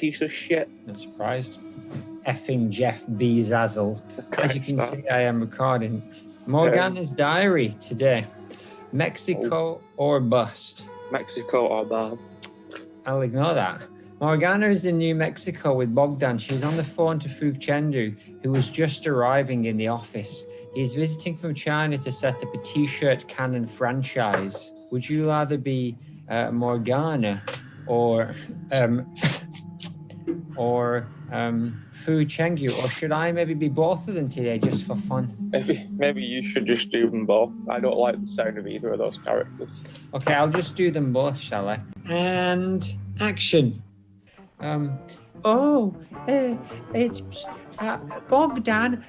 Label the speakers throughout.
Speaker 1: piece of shit.
Speaker 2: Not surprised. Effing Jeff B. Zazzle. As you can see, I am recording Morgana's diary today. Mexico or bust?
Speaker 1: Mexico or Barb?
Speaker 2: I'll ignore that. Morgana is in New Mexico with Bogdan. She's on the phone to Faughnan, who was just arriving in the office. He's visiting from China to set up a t-shirt cannon franchise. Would you rather be Morgana or Fu Chengyu, or should I maybe be both of them today just for fun?
Speaker 1: Maybe you should just do them both. I don't like the sound of either of those characters.
Speaker 2: Okay, I'll just do them both, shall I? And action. It's Bogdan.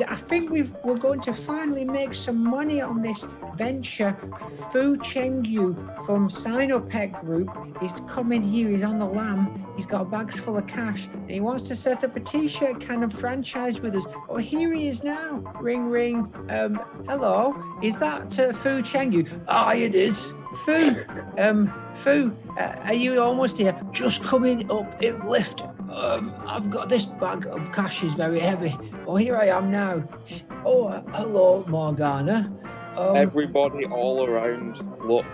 Speaker 2: I think we're going to finally make some money on this venture. Fu Chengyu from Sinopec Group is coming here. He's on the lam. He's got bags full of cash, and he wants to set up a t-shirt cannon franchise with us. Oh, here he is now. Ring, ring. Hello. Is that Fu Chengyu? Ah, it is. Fu, are you almost here? Just coming up in lift. I've got this bag of cash is very heavy. Oh, here I am now. Oh, hello, Morgana.
Speaker 1: Everybody all around, look,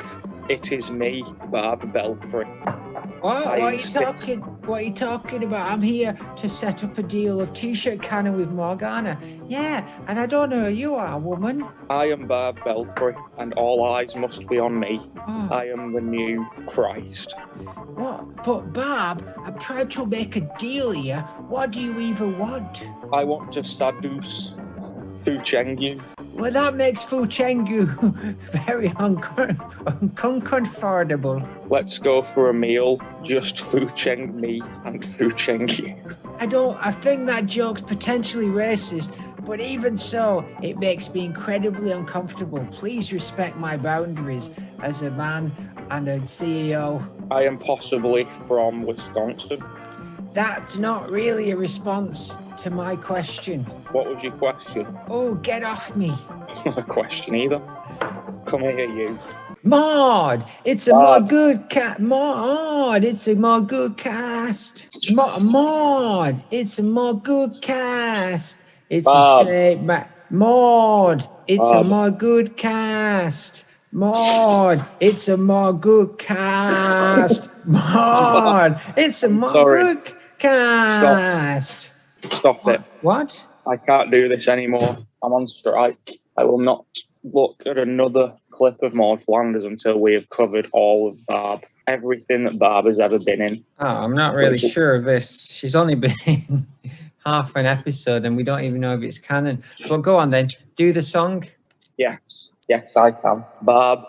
Speaker 1: it is me, Barb Belfry.
Speaker 2: What are you talking about? I'm here to set up a deal of t-shirt cannon with Morgana. Yeah, and I don't know who you are, woman.
Speaker 1: I am Barb Belfry, and all eyes must be on me.
Speaker 2: Oh.
Speaker 1: I am the new Christ.
Speaker 2: What? But Barb, I'm trying to make a deal here. What do you even want?
Speaker 1: I want to seduce Fu Chengyu.
Speaker 2: Well, that makes Fu Chengyu very uncomfortable.
Speaker 1: Let's go for a meal. Just Fu Cheng me and Fu Chengyu.
Speaker 2: I think that joke's potentially racist, but even so, it makes me incredibly uncomfortable. Please respect my boundaries as a man and a CEO.
Speaker 1: I am possibly from Wisconsin.
Speaker 2: That's not really a response to my question.
Speaker 1: What was your question?
Speaker 2: Oh, get off me.
Speaker 1: It's not a question either. Come here, you.
Speaker 2: Maude, it's a more good cat. Maude, it's a more good cast. Maude, it's a more good cast. It's
Speaker 1: Bob.
Speaker 2: a straight back. Maude, it's a more good cast. Maude, it's a more good cast. Maude, it's a more good cast.
Speaker 1: Stop it.
Speaker 2: What?
Speaker 1: I can't do this anymore. I'm on strike. I will not look at another clip of Maude Flanders until we have covered all of Barb. Everything that Barb has ever been in.
Speaker 2: Oh, I'm not really sure of this. She's only been in half an episode and we don't even know if it's canon. But go on then. Do the song.
Speaker 1: Yes, I can. Barb.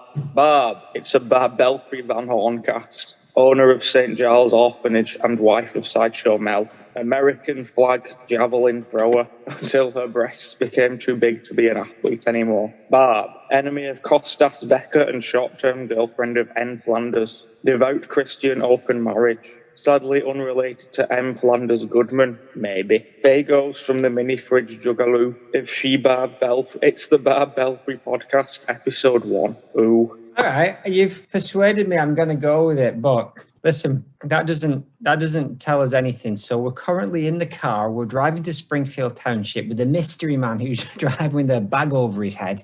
Speaker 1: It's a Barb Belfry Van Horn cast. Owner of St. Giles Orphanage and wife of Sideshow Mel. American flag javelin thrower until her breasts became too big to be an athlete anymore. Barb, enemy of Kostas Becker and short-term girlfriend of N. Flanders. Devout Christian open marriage. Sadly unrelated to M. Flanders Goodman, maybe. Bagels from the mini fridge Jugaloo. If she Barb Belfry, it's the Barb Belfry podcast, episode 1. Ooh.
Speaker 2: All right, you've persuaded me. I'm going to go with it, but listen, that doesn't tell us anything. So we're currently in the car. We're driving to Springfield Township with a mystery man who's driving with a bag over his head,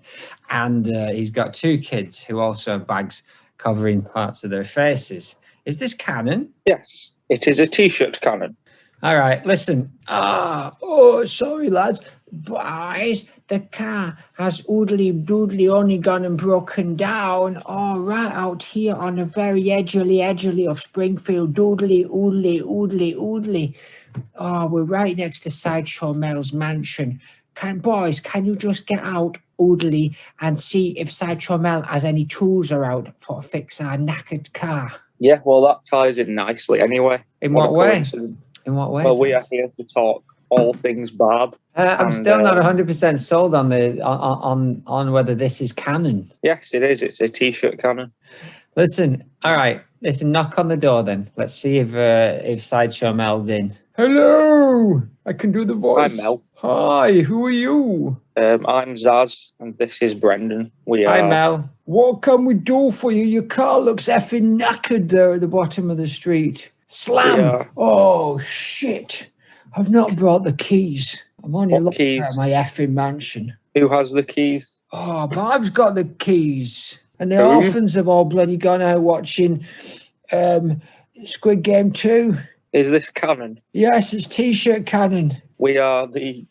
Speaker 2: and he's got 2 kids who also have bags covering parts of their faces. Is this canon?
Speaker 1: Yes, it is a t-shirt cannon.
Speaker 2: All right, listen. Sorry, lads. Boys, the car has oodly-doodly only gone and broken down. All right, out here on the very edgily of Springfield. Doodly. Oh, we're right next to Sideshow Mel's mansion. Boys, can you just get out, oodly, and see if Sideshow Mel has any tools around to fix our knackered car?
Speaker 1: Yeah, well, that ties in nicely anyway.
Speaker 2: In what way?
Speaker 1: Well, we are here to talk all things Barb.
Speaker 2: I'm still not 100% sold on on whether this is canon.
Speaker 1: Yes, it is. It's a t-shirt cannon.
Speaker 2: Listen, all right. Listen, knock on the door then. Let's see if Sideshow Mel's in. Hello, I can do the voice.
Speaker 1: Hi, Mel.
Speaker 2: Hi, who are you?
Speaker 1: I'm Zazz, and this is Brendan.
Speaker 2: Hi, Mel. What can we do for you? Your car looks effing knackered there at the bottom of the street. Slam!
Speaker 1: Yeah.
Speaker 2: Oh, shit. I've not brought the keys. I'm only
Speaker 1: What
Speaker 2: looking
Speaker 1: keys?
Speaker 2: at my effing mansion.
Speaker 1: Who has the keys?
Speaker 2: Oh, Barb's got the keys. And the
Speaker 1: Who?
Speaker 2: orphans have all bloody gone out watching Squid Game 2.
Speaker 1: Is this canon?
Speaker 2: Yes, it's T-shirt canon.
Speaker 1: We are the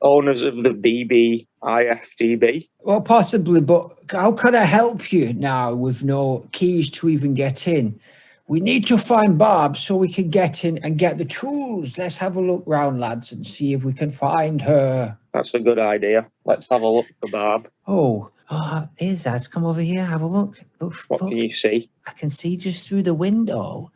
Speaker 1: owners of the BBIFDB.
Speaker 2: Well, possibly, but how can I help you now with no keys to even get in? We need to find Barb so we can get in and get the tools. Let's have a look round, lads, and see if we can find her.
Speaker 1: That's a good idea. Let's have a look for Barb.
Speaker 2: Here's Zazz. Come over here, have a look.
Speaker 1: What can you see?
Speaker 2: I can see just through the window.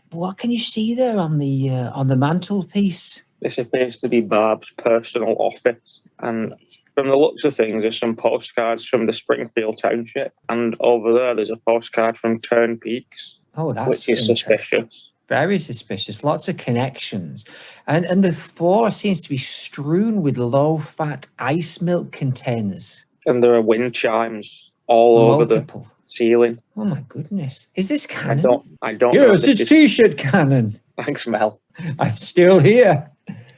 Speaker 2: What can you see there on the mantelpiece?
Speaker 1: This appears to be Barb's personal office, and from the looks of things, there's some postcards from the Springfield Township, and over there's a postcard from Turn Peaks.
Speaker 2: Oh, that's
Speaker 1: which is suspicious.
Speaker 2: Very suspicious. Lots of connections, and the floor seems to be strewn with low-fat ice milk containers.
Speaker 1: And there are wind chimes all over the ceiling.
Speaker 2: Oh my goodness! Is this canon?
Speaker 1: I don't know.
Speaker 2: Yes, it's T-shirt canon.
Speaker 1: Thanks, Mel.
Speaker 2: I'm still here.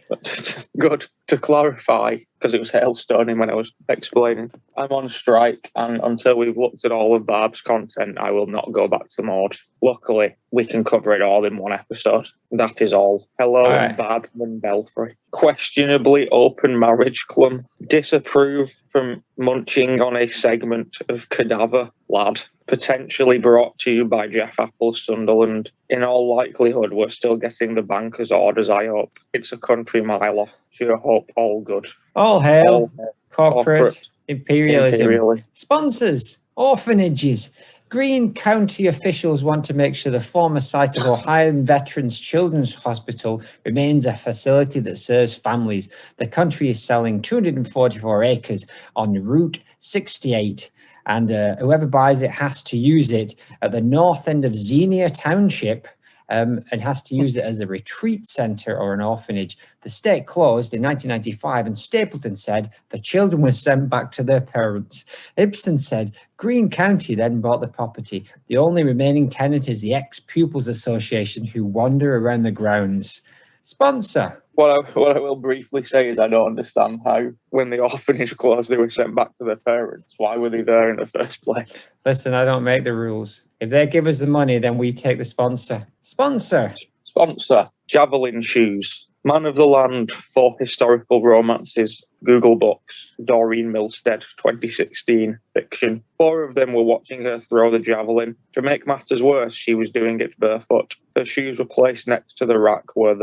Speaker 1: But good to clarify, because it was hailstoning when I was explaining. I'm on strike, and until we've looked at all of Barb's content, I will not go back to Maude. Luckily, we can cover it all in one episode. That is all. Hello,
Speaker 2: right.
Speaker 1: Barb and Belfry. Questionably open marriage clum. Disapprove from munching on a segment of cadaver lad. Potentially brought to you by Jeff Apple's Sunderland. In all likelihood, we're still getting the banker's orders, I hope. It's a country mile off. Sure hope all good.
Speaker 2: All hail. Corporate imperialism. Sponsors, orphanages. Greene County officials want to make sure the former site of Ohio Veterans Children's Hospital remains a facility that serves families. The country is selling 244 acres on Route 68. And whoever buys it has to use it at the north end of Xenia Township and has to use it as a retreat center or an orphanage. The state closed in 1995, and Stapleton said the children were sent back to their parents. Ibsen said Greene County then bought the property. The only remaining tenant is the ex-pupils association who wander around the grounds. Sponsor.
Speaker 1: What I will briefly say is I don't understand how, when the orphanage closed, they were sent back to their parents. Why were they there in the first place?
Speaker 2: Listen, I don't make the rules. If they give us the money, then we take the sponsor. Sponsor.
Speaker 1: Javelin shoes. Man of the Land for Historical Romances. Google Books. Doreen Milstead, 2016. Fiction. 4 of them were watching her throw the javelin. To make matters worse, she was doing it barefoot. Her shoes were placed next to the rack where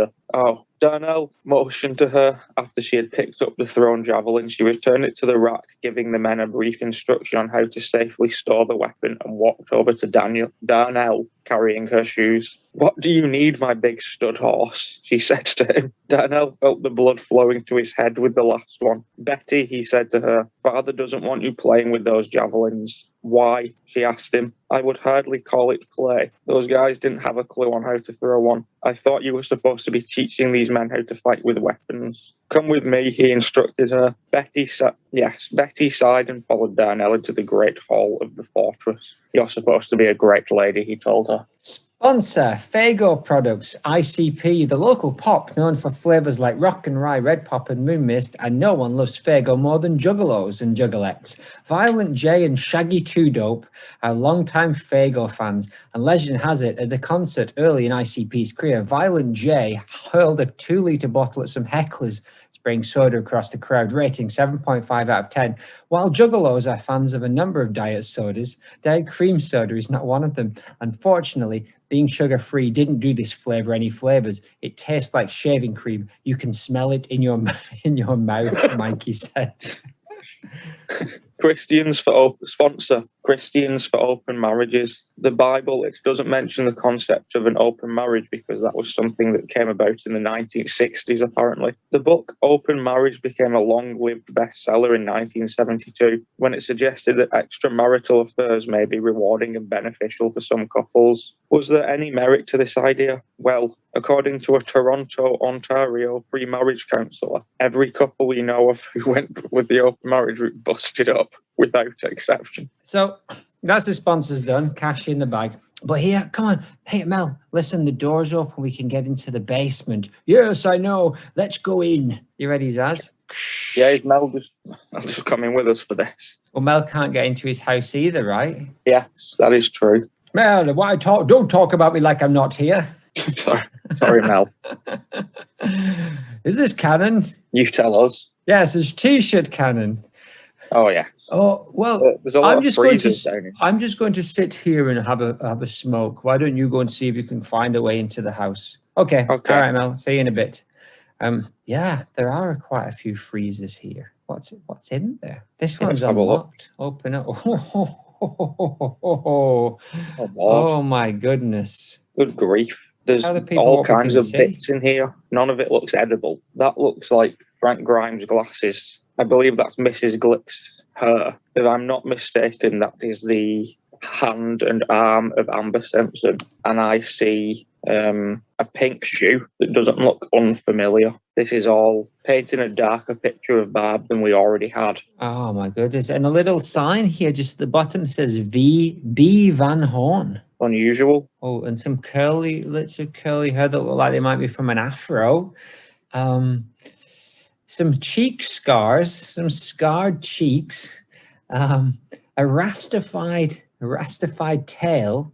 Speaker 1: Darnell motioned to her after she had picked up the thrown javelin. She returned it to the rack, giving the men a brief instruction on how to safely store the weapon, and walked over to Darnell, carrying her shoes. "What do you need, my big stud horse?" she said to him. Darnell felt the blood flowing to his head with the last one. "Betty," he said to her, "Father doesn't want you playing with those javelins." "Why?" she asked him. "I would hardly call it play. Those guys didn't have a clue on how to throw one. I thought you were supposed to be teaching these men how to fight with weapons." "Come with me," he instructed her. Betty sighed and followed Darnell into the great hall of the fortress. "You're supposed to be a great lady," he told her.
Speaker 2: Sponsor, Faygo Products, ICP, the local pop known for flavours like Rock and Rye, Red Pop and Moon Mist, and no one loves Faygo more than juggalos and juggalettes. Violent J and Shaggy 2 Dope are longtime Faygo fans, and legend has it, at a concert early in ICP's career, Violent J hurled a 2-litre bottle at some hecklers, spraying soda across the crowd, rating 7.5 out of 10. While juggalos are fans of a number of diet sodas, Diet Cream Soda is not one of them. Unfortunately, being sugar-free didn't do this flavour any flavours. It tastes like shaving cream. You can smell it in your mouth, Mikey said.
Speaker 1: Christians for open marriages. The Bible, it doesn't mention the concept of an open marriage because that was something that came about in the 1960s, apparently. The book Open Marriage became a long-lived bestseller in 1972 when it suggested that extramarital affairs may be rewarding and beneficial for some couples. Was there any merit to this idea? Well, according to a Toronto, Ontario pre-marriage counsellor, every couple we know of who went with the open marriage route busted up without exception.
Speaker 2: So that's the sponsors done. Cash in the bag. But here, come on. Hey, Mel, listen, the door's open. We can get into the basement. Yes, I know. Let's go in. You ready, Zazz?
Speaker 1: Yeah, is Mel just coming with us for this?
Speaker 2: Well, Mel can't get into his house either, right?
Speaker 1: Yes, that is true.
Speaker 2: Mel, why talk? Don't talk about me like I'm not here.
Speaker 1: Sorry, Mel.
Speaker 2: Is this canon?
Speaker 1: You tell us.
Speaker 2: Yes, it's T-shirt canon.
Speaker 1: Oh yeah.
Speaker 2: Oh well,
Speaker 1: there's a lot of freezers down here.
Speaker 2: I'm just going to sit here and have a smoke. Why don't you go and see if you can find a way into the house? Okay. All right, Mel. See you in a bit. Yeah, there are quite a few freezers here. What's in there? This one's unlocked. Open up. Oh my goodness.
Speaker 1: Good grief. There's all kinds of bits in here. None of it looks edible. That looks like Frank Grimes' glasses. I believe that's Mrs. Glick's hair. If I'm not mistaken, that is the hand and arm of Amber Simpson. And I see a pink shoe that doesn't look unfamiliar. This is all painting a darker picture of Barb than we already had.
Speaker 2: Oh my goodness. And a little sign here just at the bottom says V.B. Van Horn.
Speaker 1: Unusual.
Speaker 2: Oh, and some curly hair that look like they might be from an afro. Some cheek scars, some scarred cheeks, a rastified tail,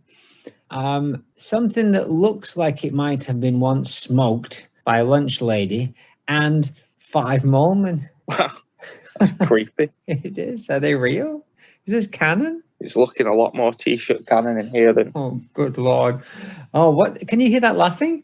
Speaker 2: something that looks like it might have been once smoked by a lunch lady, and 5 molemen.
Speaker 1: Wow, that's creepy.
Speaker 2: It is. Are they real? Is this canon?
Speaker 1: It's looking a lot more T-shirt canon in here than...
Speaker 2: Oh, good Lord. Oh, what? Can you hear that laughing?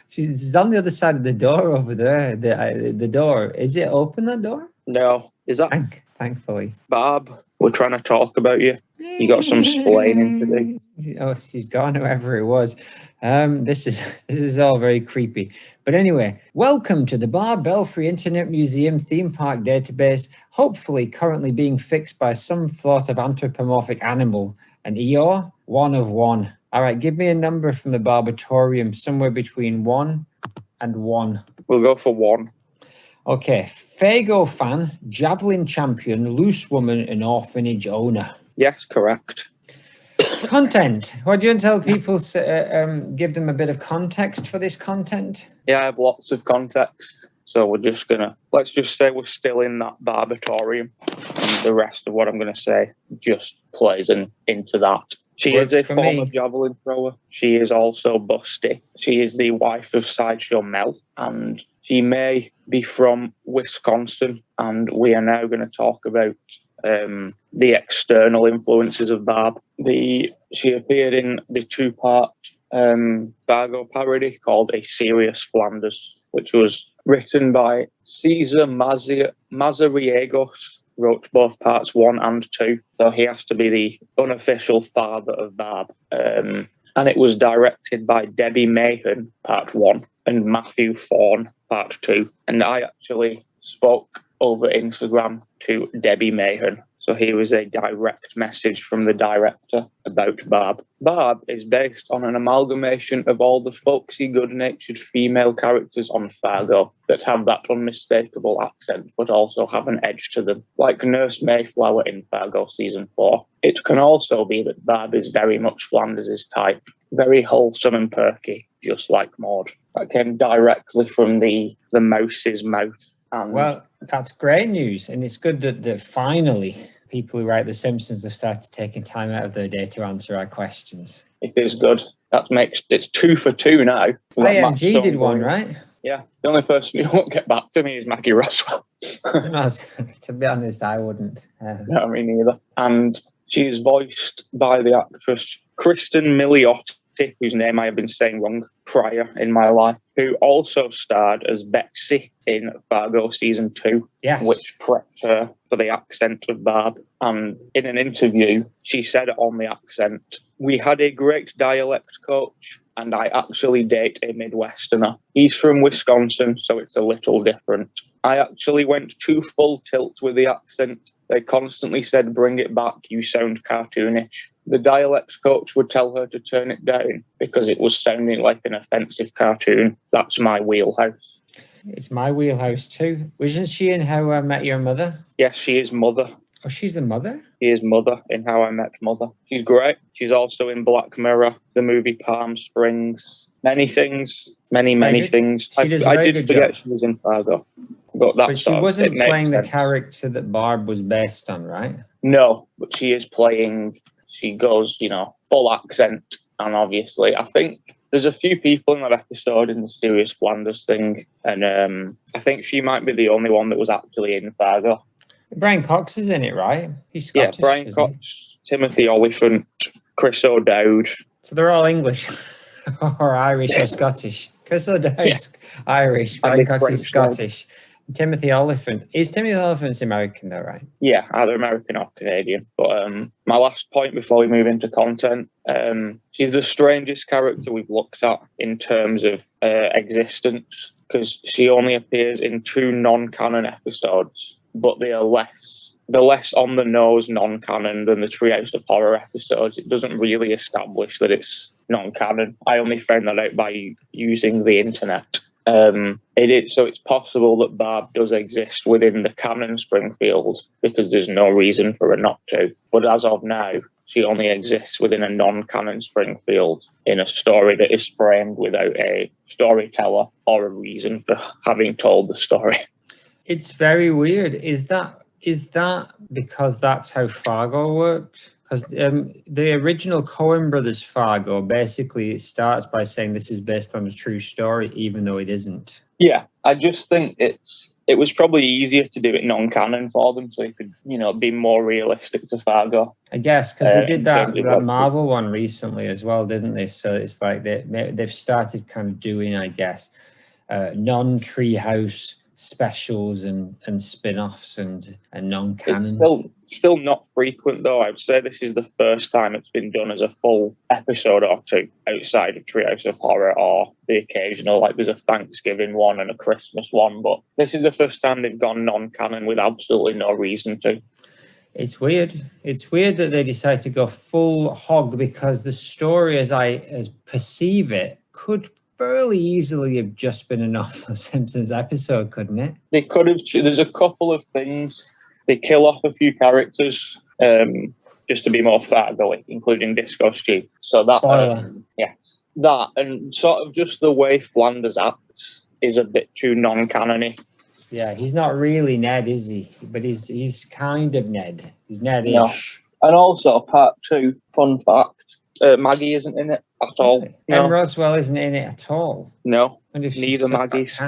Speaker 2: She's on the other side of the door over there. The door. Is it open, that door?
Speaker 1: No. Is that...
Speaker 2: Thankfully.
Speaker 1: Barb, we're trying to talk about you. You got some splaining to do.
Speaker 2: Oh, she's gone, whoever it was. This is all very creepy. But anyway, welcome to the Barb Belfry Internet Museum theme park database, hopefully currently being fixed by some sort of anthropomorphic animal. An Eeyore, 1 of 1. All right, give me a number from the Barbatorium, somewhere between 1 and 1.
Speaker 1: We'll go for 1.
Speaker 2: Okay, Fago fan, javelin champion, loose woman, and orphanage owner.
Speaker 1: Yes, correct.
Speaker 2: Content. What do you want to tell people? Give them a bit of context for this content.
Speaker 1: Yeah, I have lots of context. So we're just let's just say we're still in that Barbatorium. And the rest of what I'm going to say just plays into that. She is a former javelin thrower. She is also busty. She is the wife of Sideshow Mel, and she may be from Wisconsin. And we are now going to talk about the external influences of Barb. She appeared in the 2-part Fargo parody called A Serious Flanders, which was written by Cesar Mazariegos. Wrote both parts 1 and 2, so he has to be the unofficial father of Barb. And it was directed by Debbie Mahan, part 1, and Matthew Faughnan, part 2. And I actually spoke over Instagram to Debbie Mahan. So here was a direct message from the director about Barb. Barb is based on an amalgamation of all the folksy, good-natured female characters on Fargo that have that unmistakable accent, but also have an edge to them, like Nurse Mayflower in Fargo Season 4. It can also be that Barb is very much Flanders' type, very wholesome and perky, just like Maude. That came directly from the mouse's mouth. And
Speaker 2: well, that's great news, and it's good that finally people who write The Simpsons have started taking time out of their day to answer our questions.
Speaker 1: It is good. It's 2 for 2 now.
Speaker 2: IMG did one, right?
Speaker 1: Yeah. The only person who won't get back to me is Maggie Russell.
Speaker 2: No, to be honest, I wouldn't.
Speaker 1: No, me neither. And she is voiced by the actress Kristen Miliot, whose name I have been saying wrong prior in my life, who also starred as Betsy in Fargo Season 2,
Speaker 2: yes,
Speaker 1: which prepped her for the accent of Barb. And in an interview, she said on the accent, "We had a great dialect coach, and I actually date a Midwesterner. He's from Wisconsin, so it's a little different. I actually went too full tilt with the accent. They constantly said, 'Bring it back, you sound cartoonish.' The dialect coach would tell her to turn it down because it was sounding like an offensive cartoon. That's my wheelhouse."
Speaker 2: It's my wheelhouse too. Wasn't she in How I Met Your Mother?
Speaker 1: Yes, she is Mother.
Speaker 2: Oh, she's the mother?
Speaker 1: She is Mother in How I Met Mother. She's great. She's also in Black Mirror, the movie Palm Springs. Many things. Many things.
Speaker 2: She does a
Speaker 1: I
Speaker 2: very
Speaker 1: did
Speaker 2: good
Speaker 1: forget
Speaker 2: job.
Speaker 1: she was in Fargo. But
Speaker 2: she wasn't
Speaker 1: it
Speaker 2: playing
Speaker 1: makes
Speaker 2: the
Speaker 1: sense.
Speaker 2: character that Barb was based on, right?
Speaker 1: No, but she is playing, she goes, full accent. And obviously, I think there's a few people in that episode in the Serious Flanders thing. And I think she might be the only one that was actually in Fargo.
Speaker 2: Brian Cox is in it, right? He's Scottish.
Speaker 1: Yeah, Brian Cox, Timothy Oliphant, Chris O'Dowd.
Speaker 2: So they're all English or Irish or Scottish. Chris O'Dowd's Irish, Brian Cox is Scottish. Timothy Oliphant. Is Timothy Oliphant American though, right?
Speaker 1: Yeah, either American or Canadian. But my last point before we move into content, she's the strangest character we've looked at in terms of existence, because she only appears in 2 non-canon episodes, but they are less on the nose non-canon than the Treehouse of Horror episodes. It doesn't really establish that it's non-canon. I only found that out by using the internet. So it's possible that Barb does exist within the canon Springfield, because there's no reason for her not to. But as of now, she only exists within a non-canon Springfield in a story that is framed without a storyteller or a reason for having told the story.
Speaker 2: It's very weird. Is that because that's how Fargo works? Because the original Coen Brothers Fargo basically starts by saying this is based on a true story, even though it isn't. Yeah,
Speaker 1: I just think it was probably easier to do it non-canon for them, so it could, be more realistic to Fargo.
Speaker 2: I guess, because they did that Marvel one recently as well, didn't they? So it's like they've started kind of doing, I guess, non-Treehouse specials and spin-offs and non-canon.
Speaker 1: It's still not frequent though. I would say this is the first time it's been done as a full episode or 2 outside of Treehouse of Horror, or the occasional, like there's a Thanksgiving one and a Christmas one, but this is the first time they've gone non-canon with absolutely no reason to. It's weird. It's weird that they decide to go full hog, because the story as perceive it could fairly easily have just been a normal Simpsons episode, couldn't it? They could have. There's a couple of things. They kill off a few characters just to be more Fargo-y, including Disco Stew. So that, that and sort of just the way Flanders acts is a bit too non-canon-y. Yeah, he's not really Ned, is he? But he's kind of Ned. He's Ned-ish. No. And also, part 2, fun fact, Maggie isn't in it at all. Really? No. And Roswell isn't in it at all? No, neither Maggie's.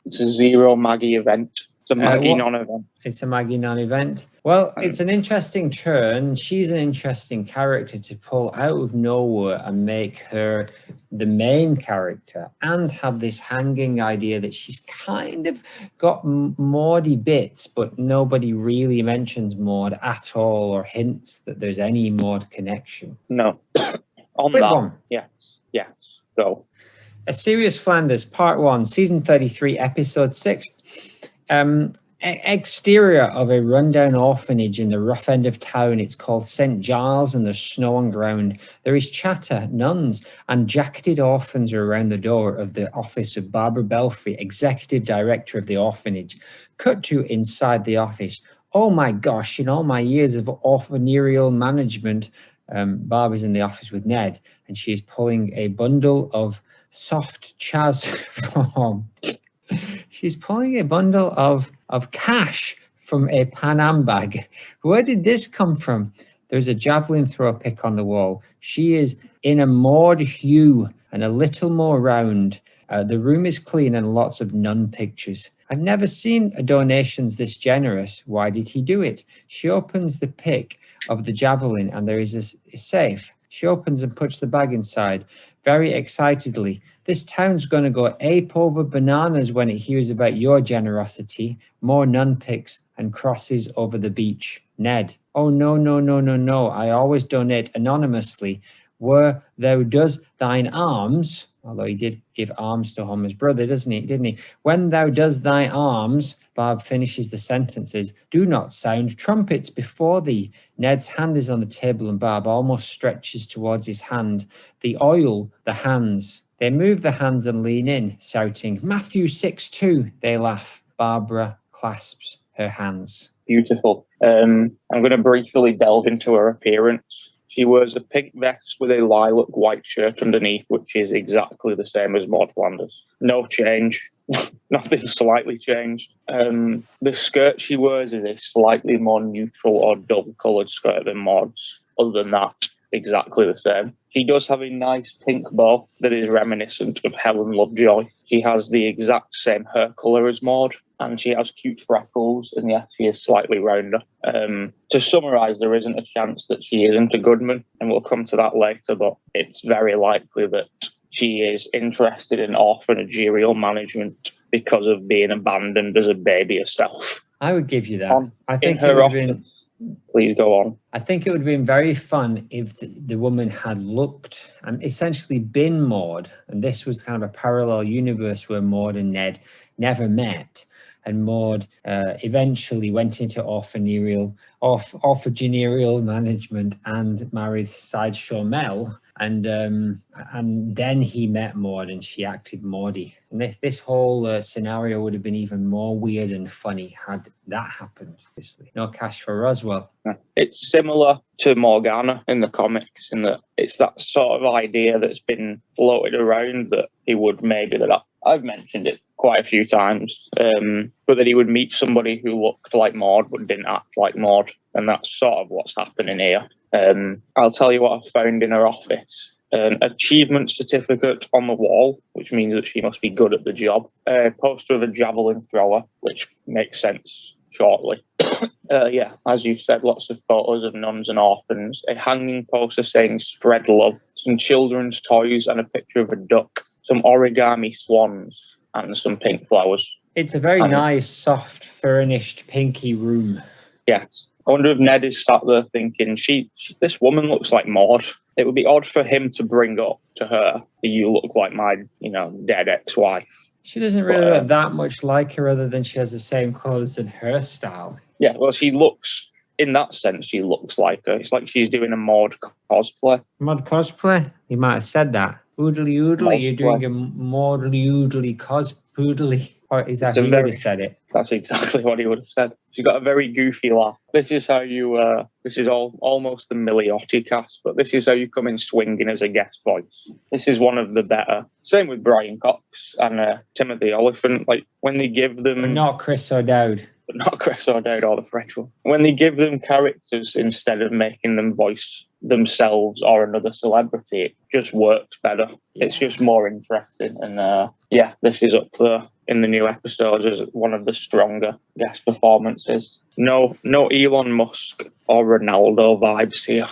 Speaker 1: It's a 0 Maggie event. It's a Maggie non-event. It's a Maggie non-event. Well, it's an interesting turn. She's an interesting character to pull out of nowhere and make her the main character, and have this hanging idea that she's kind of got Maudey bits, but nobody really mentions Maude at all or hints that there's any Maude connection. No. On Quick that one. Yes. Go. A Serious Flanders, Part 1, Season 33, Episode 6. Exterior of a rundown orphanage in the rough end of town. It's called St. Giles, and there's snow on ground. There is chatter, nuns, and jacketed orphans are around the door of the office of Barbara Belfry, executive director of the orphanage. Cut to inside the office. Oh my gosh, in all my years of orphanarial management, Barb is in the office with Ned, and she is pulling a bundle of soft Chaz from... She's pulling a bundle of cash from a Pan Am bag. Where did this come from? There's a javelin throw pick on the wall. She is in a Maude hue and a little more round. The room is clean and lots of nun pictures. I've never seen donations this generous. Why did he do it? She opens the pick of the javelin and there is a safe. She opens and puts the bag inside very excitedly. This town's going to go ape over bananas when it hears about your generosity. More nun pics and crosses over the beach. Ned. Oh, no. I always donate anonymously. Where thou does thine alms, although he did give alms to Homer's brother, didn't he? When thou does thy alms, Barb finishes the sentences, do not sound trumpets before thee. Ned's hand is on the table and Barb almost stretches towards his hand. The oil, the hands. They move the hands and lean in, shouting, Matthew 6:2. They laugh. Barbara clasps her hands. beautiful. I'm going to briefly delve into her appearance. She wears a pink vest with a lilac white shirt underneath, which is exactly the same as Maude Flanders. No change. Nothing slightly changed. The skirt she wears is a slightly more neutral or dull-coloured skirt than Maude's. Other than that, exactly the same. She does have a nice pink bow that is reminiscent of Helen Lovejoy. She has the exact same hair colour as Maude, and she has cute freckles, and yes, she is slightly rounder. To summarise, there isn't a chance that she isn't a Goodman, and we'll come to that later, but it's very likely that she is interested in orphanagerial management because of being abandoned as a baby herself.
Speaker 3: I would give you that. I think
Speaker 1: it would have been... Please go on.
Speaker 3: I think it would have been very fun if the woman had looked and essentially been Maude, and this was kind of a parallel universe where Maude and Ned never met, and Maude eventually went into orphanagerial management and married Sideshow Mel, and then he met Maude and she acted Maudie. And this whole scenario would have been even more weird and funny had that happened. Obviously, no cash for Roswell.
Speaker 1: It's similar to Morgana in the comics in that it's that sort of idea that's been floated around that he would maybe I've mentioned it quite a few times, but that he would meet somebody who looked like Maude but didn't act like Maude, and that's sort of what's happening here. I'll tell you what I found in her office. An achievement certificate on the wall, which means that she must be good at the job. A poster of a javelin thrower, which makes sense shortly. As you said, lots of photos of nuns and orphans. A hanging poster saying spread love. Some children's toys and a picture of a duck. Some origami swans and some pink flowers.
Speaker 3: It's a very nice, soft, furnished, pinky room.
Speaker 1: Yes. I wonder if Ned is sat there thinking, this woman looks like Maude. It would be odd for him to bring up to her that you look like my, dead ex-wife.
Speaker 3: She doesn't really look that much like her other than she has the same clothes and hairstyle.
Speaker 1: Yeah, well, in that sense, she looks like her. It's like she's doing a Maude cosplay.
Speaker 3: Maude cosplay? You might have said that. Oodly oodly, you're doing a Maudely oodly cospoodly. Or is that how you would have said it?
Speaker 1: That's exactly what he would have said. She's got a very goofy laugh. This is how you, this is almost the Miliot cast, but this is how you come in swinging as a guest voice. This is one of the better. Same with Brian Cox and Timothy Oliphant. Like, when they give them...
Speaker 3: But not Chris O'Dowd.
Speaker 1: But not Chris O'Dowd or the French one. When they give them characters instead of making them voice themselves or another celebrity, it just works better. Yeah. It's just more interesting. And this is up there in the new episodes as one of the stronger guest performances. No Elon Musk or Ronaldo vibes here.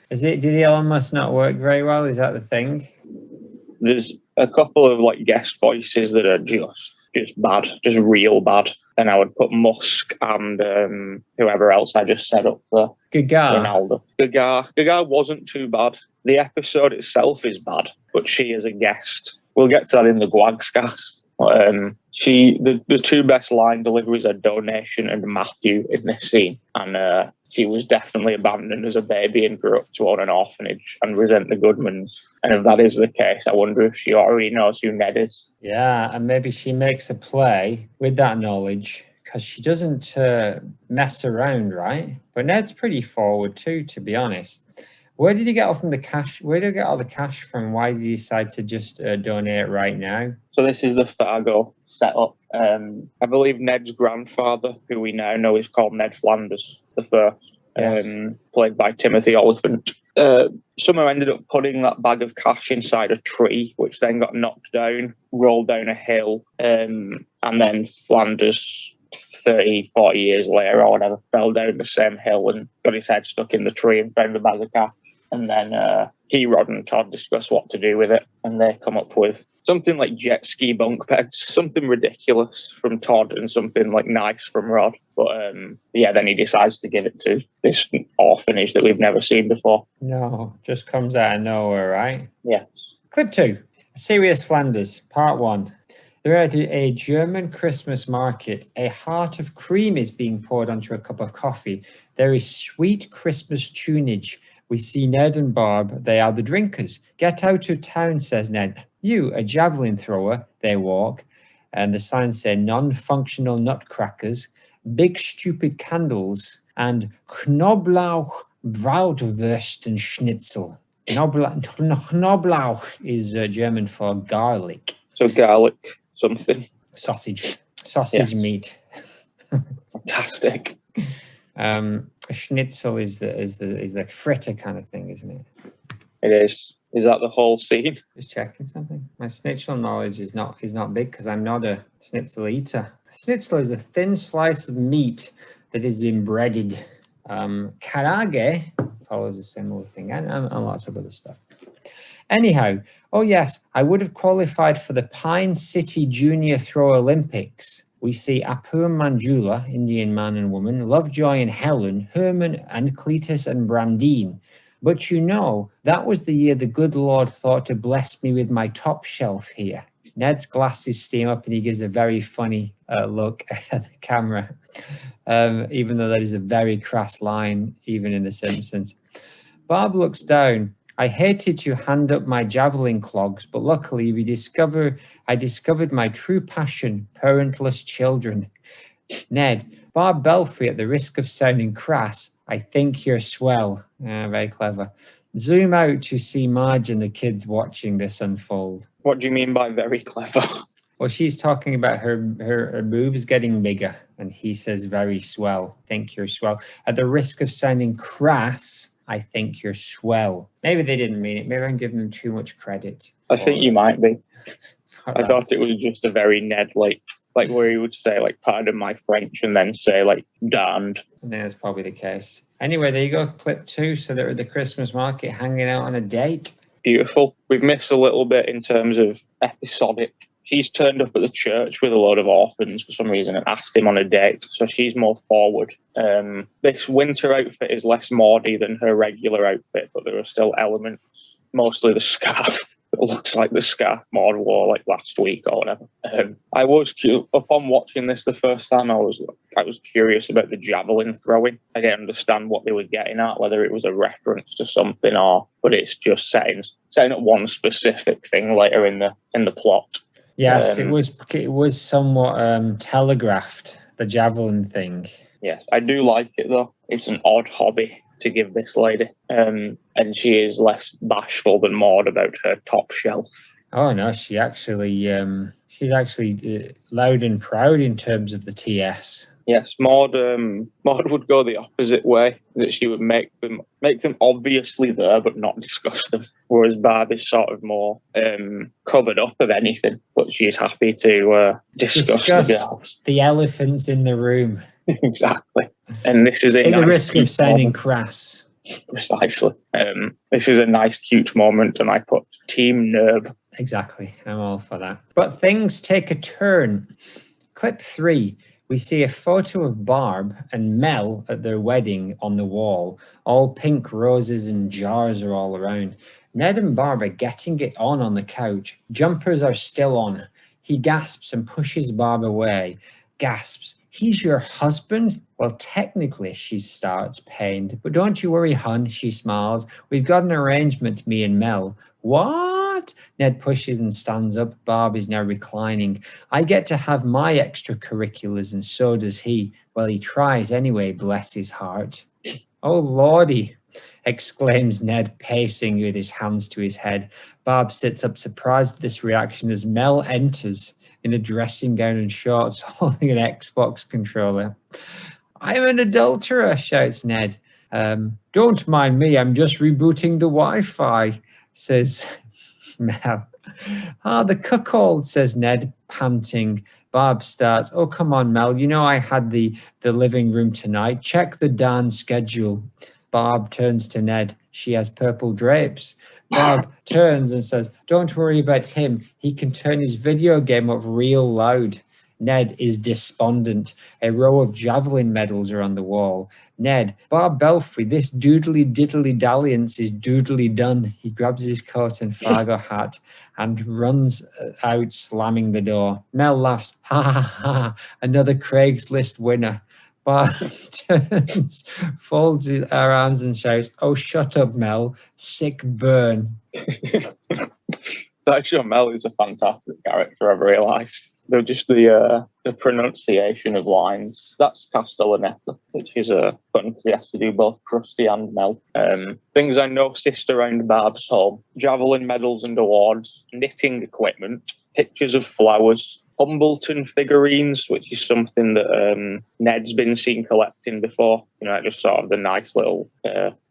Speaker 3: Did Elon Musk not work very well? Is that the thing?
Speaker 1: There's a couple of guest voices that are just bad, just real bad. And I would put Musk and whoever else I just said up there.
Speaker 3: Gaga.
Speaker 1: Ronaldo. Gaga wasn't too bad. The episode itself is bad, but she is a guest. We'll get to that in the Gwagscast. The two best line deliveries are Donation and Matthew in this scene. And she was definitely abandoned as a baby and grew up to own an orphanage and resent the Goodmans. And if that is the case, I wonder if she already knows who Ned is.
Speaker 3: Yeah, and maybe she makes a play with that knowledge because she doesn't mess around, right? But Ned's pretty forward too, to be honest. Where did he get all the cash from? Why did he decide to just donate right now?
Speaker 1: So this is the Fargo setup. I believe Ned's grandfather, who we now know is called Ned Flanders the First, yes. Played by Timothy Oliphant. Somehow ended up putting that bag of cash inside a tree, which then got knocked down, rolled down a hill, and then Flanders, 30, 40 years later or whatever, fell down the same hill and got his head stuck in the tree and found the bag of cash. And then Rod and Todd discuss what to do with it, and they come up with something like jet ski bunk beds, something ridiculous from Todd and something nice from Rod. But then he decides to give it to this orphanage that we've never seen before.
Speaker 3: No, just comes out of nowhere, right?
Speaker 1: Yes.
Speaker 3: Clip 2, Serious Flanders, Part 1. They're at a German Christmas market. A heart of cream is being poured onto a cup of coffee. There is sweet Christmas tunage. We see Ned and Barb. They are the drinkers. Get out of town, says Ned. You, a javelin thrower. They walk. And the signs say non-functional nutcrackers. big stupid candles, and Knoblauch Brautwürsten Schnitzel. Knoblauch is German for garlic.
Speaker 1: So garlic something.
Speaker 3: Sausage meat.
Speaker 1: Fantastic.
Speaker 3: A schnitzel is the fritter kind of thing, isn't it?
Speaker 1: It is. Is that the whole scene?
Speaker 3: Just checking something. My schnitzel knowledge is not big because I'm not a schnitzel eater. Schnitzel is a thin slice of meat that is been breaded. Karage follows a similar thing, and lots of other stuff. Anyhow, oh yes, I would have qualified for the Pine City Junior Throw Olympics. We see Apu Manjula, Indian man and woman, Lovejoy and Helen, Herman and Cletus and Brandine. But you know, that was the year the good Lord thought to bless me with my top shelf here. Ned's glasses steam up and he gives a very funny look at the camera, even though that is a very crass line, even in The Simpsons. Barb looks down. I hated to hand up my javelin clogs, but luckily I discovered my true passion, parentless children. Ned, Barb Belfry, at the risk of sounding crass, I think you're swell. Very clever. Zoom out to see Marge and the kids watching this unfold.
Speaker 1: What do you mean by very clever?
Speaker 3: Well, she's talking about her boobs getting bigger, and he says very swell. Think you're swell. At the risk of sounding crass, I think you're swell. Maybe they didn't mean it. Maybe I'm giving them too much credit.
Speaker 1: I think you might be. I thought it was just a very Ned, like where he would say, like, pardon my French, and then say, like, damned.
Speaker 3: I think that's probably the case. Anyway, there you go, clip 2. So they're at the Christmas market hanging out on a date.
Speaker 1: Beautiful. We've missed a little bit in terms of episodic. She's turned up at the church with a load of orphans for some reason and asked him on a date, so she's more forward. This winter outfit is less Maude than her regular outfit, but there are still elements, mostly the scarf. It looks like the scarf Maude wore like last week or whatever. I was upon watching this the first time. I was curious about the javelin throwing. I didn't understand what they were getting at, whether it was a reference to something but it's just setting up one specific thing later in the plot.
Speaker 3: Yes, it was somewhat telegraphed, the javelin thing.
Speaker 1: Yes, I do like it though. It's an odd hobby to give this lady. And she is less bashful than Maude about her top shelf.
Speaker 3: Oh no, she's actually loud and proud in terms of the TS.
Speaker 1: Yes, Maude would go the opposite way, that she would make them obviously there but not discuss them. Whereas Barb is sort of more covered up of anything, but she's happy to discuss the girls.
Speaker 3: The elephants in the room.
Speaker 1: Exactly. And this is
Speaker 3: at the risk of sounding crass.
Speaker 1: Precisely. This is a nice, cute moment, and I put Team Nerb.
Speaker 3: Exactly. I'm all for that. But things take a turn. Clip 3. We see a photo of Barb and Mel at their wedding on the wall. All pink roses and jars are all around. Ned and Barb are getting it on the couch. Jumpers are still on. He gasps and pushes Barb away. Gasps. He's your husband? Well, technically, she starts, pained. But don't you worry, hun, she smiles. We've got an arrangement, me and Mel. What? Ned pushes and stands up. Barb is now reclining. I get to have my extracurriculars, and so does he. Well, he tries anyway, bless his heart. Oh, Lordy, exclaims Ned, pacing with his hands to his head. Barb sits up, surprised at this reaction as Mel enters in a dressing gown and shorts, holding an Xbox controller. I'm an adulterer, shouts Ned. Don't mind me, I'm just rebooting the Wi-Fi, says Mel. The cuckold, says Ned, panting. Barb starts, oh, come on, Mel, you know I had the living room tonight. Check the darn schedule. Barb turns to Ned. She has purple drapes. Barb turns and says, don't worry about him. He can turn his video game up real loud. Ned is despondent. A row of javelin medals are on the wall. Ned, Barb Belfry, this doodly diddly dalliance is doodly done. He grabs his coat and Fargo hat and runs out, slamming the door. Mel laughs, ha ha ha, another Craigslist winner. Barb turns, folds her arms and shouts, oh, shut up, Mel. Sick burn.
Speaker 1: Actually, Mel is a fantastic character, I've realised. they're just the pronunciation of lines. That's Castellaneta, which is fun because he has to do both Krusty and Mel. Things I noticed around Barb's home: javelin medals and awards, knitting equipment, pictures of flowers, Humbleton figurines, which is something that Ned's been seen collecting before. Just sort of the nice little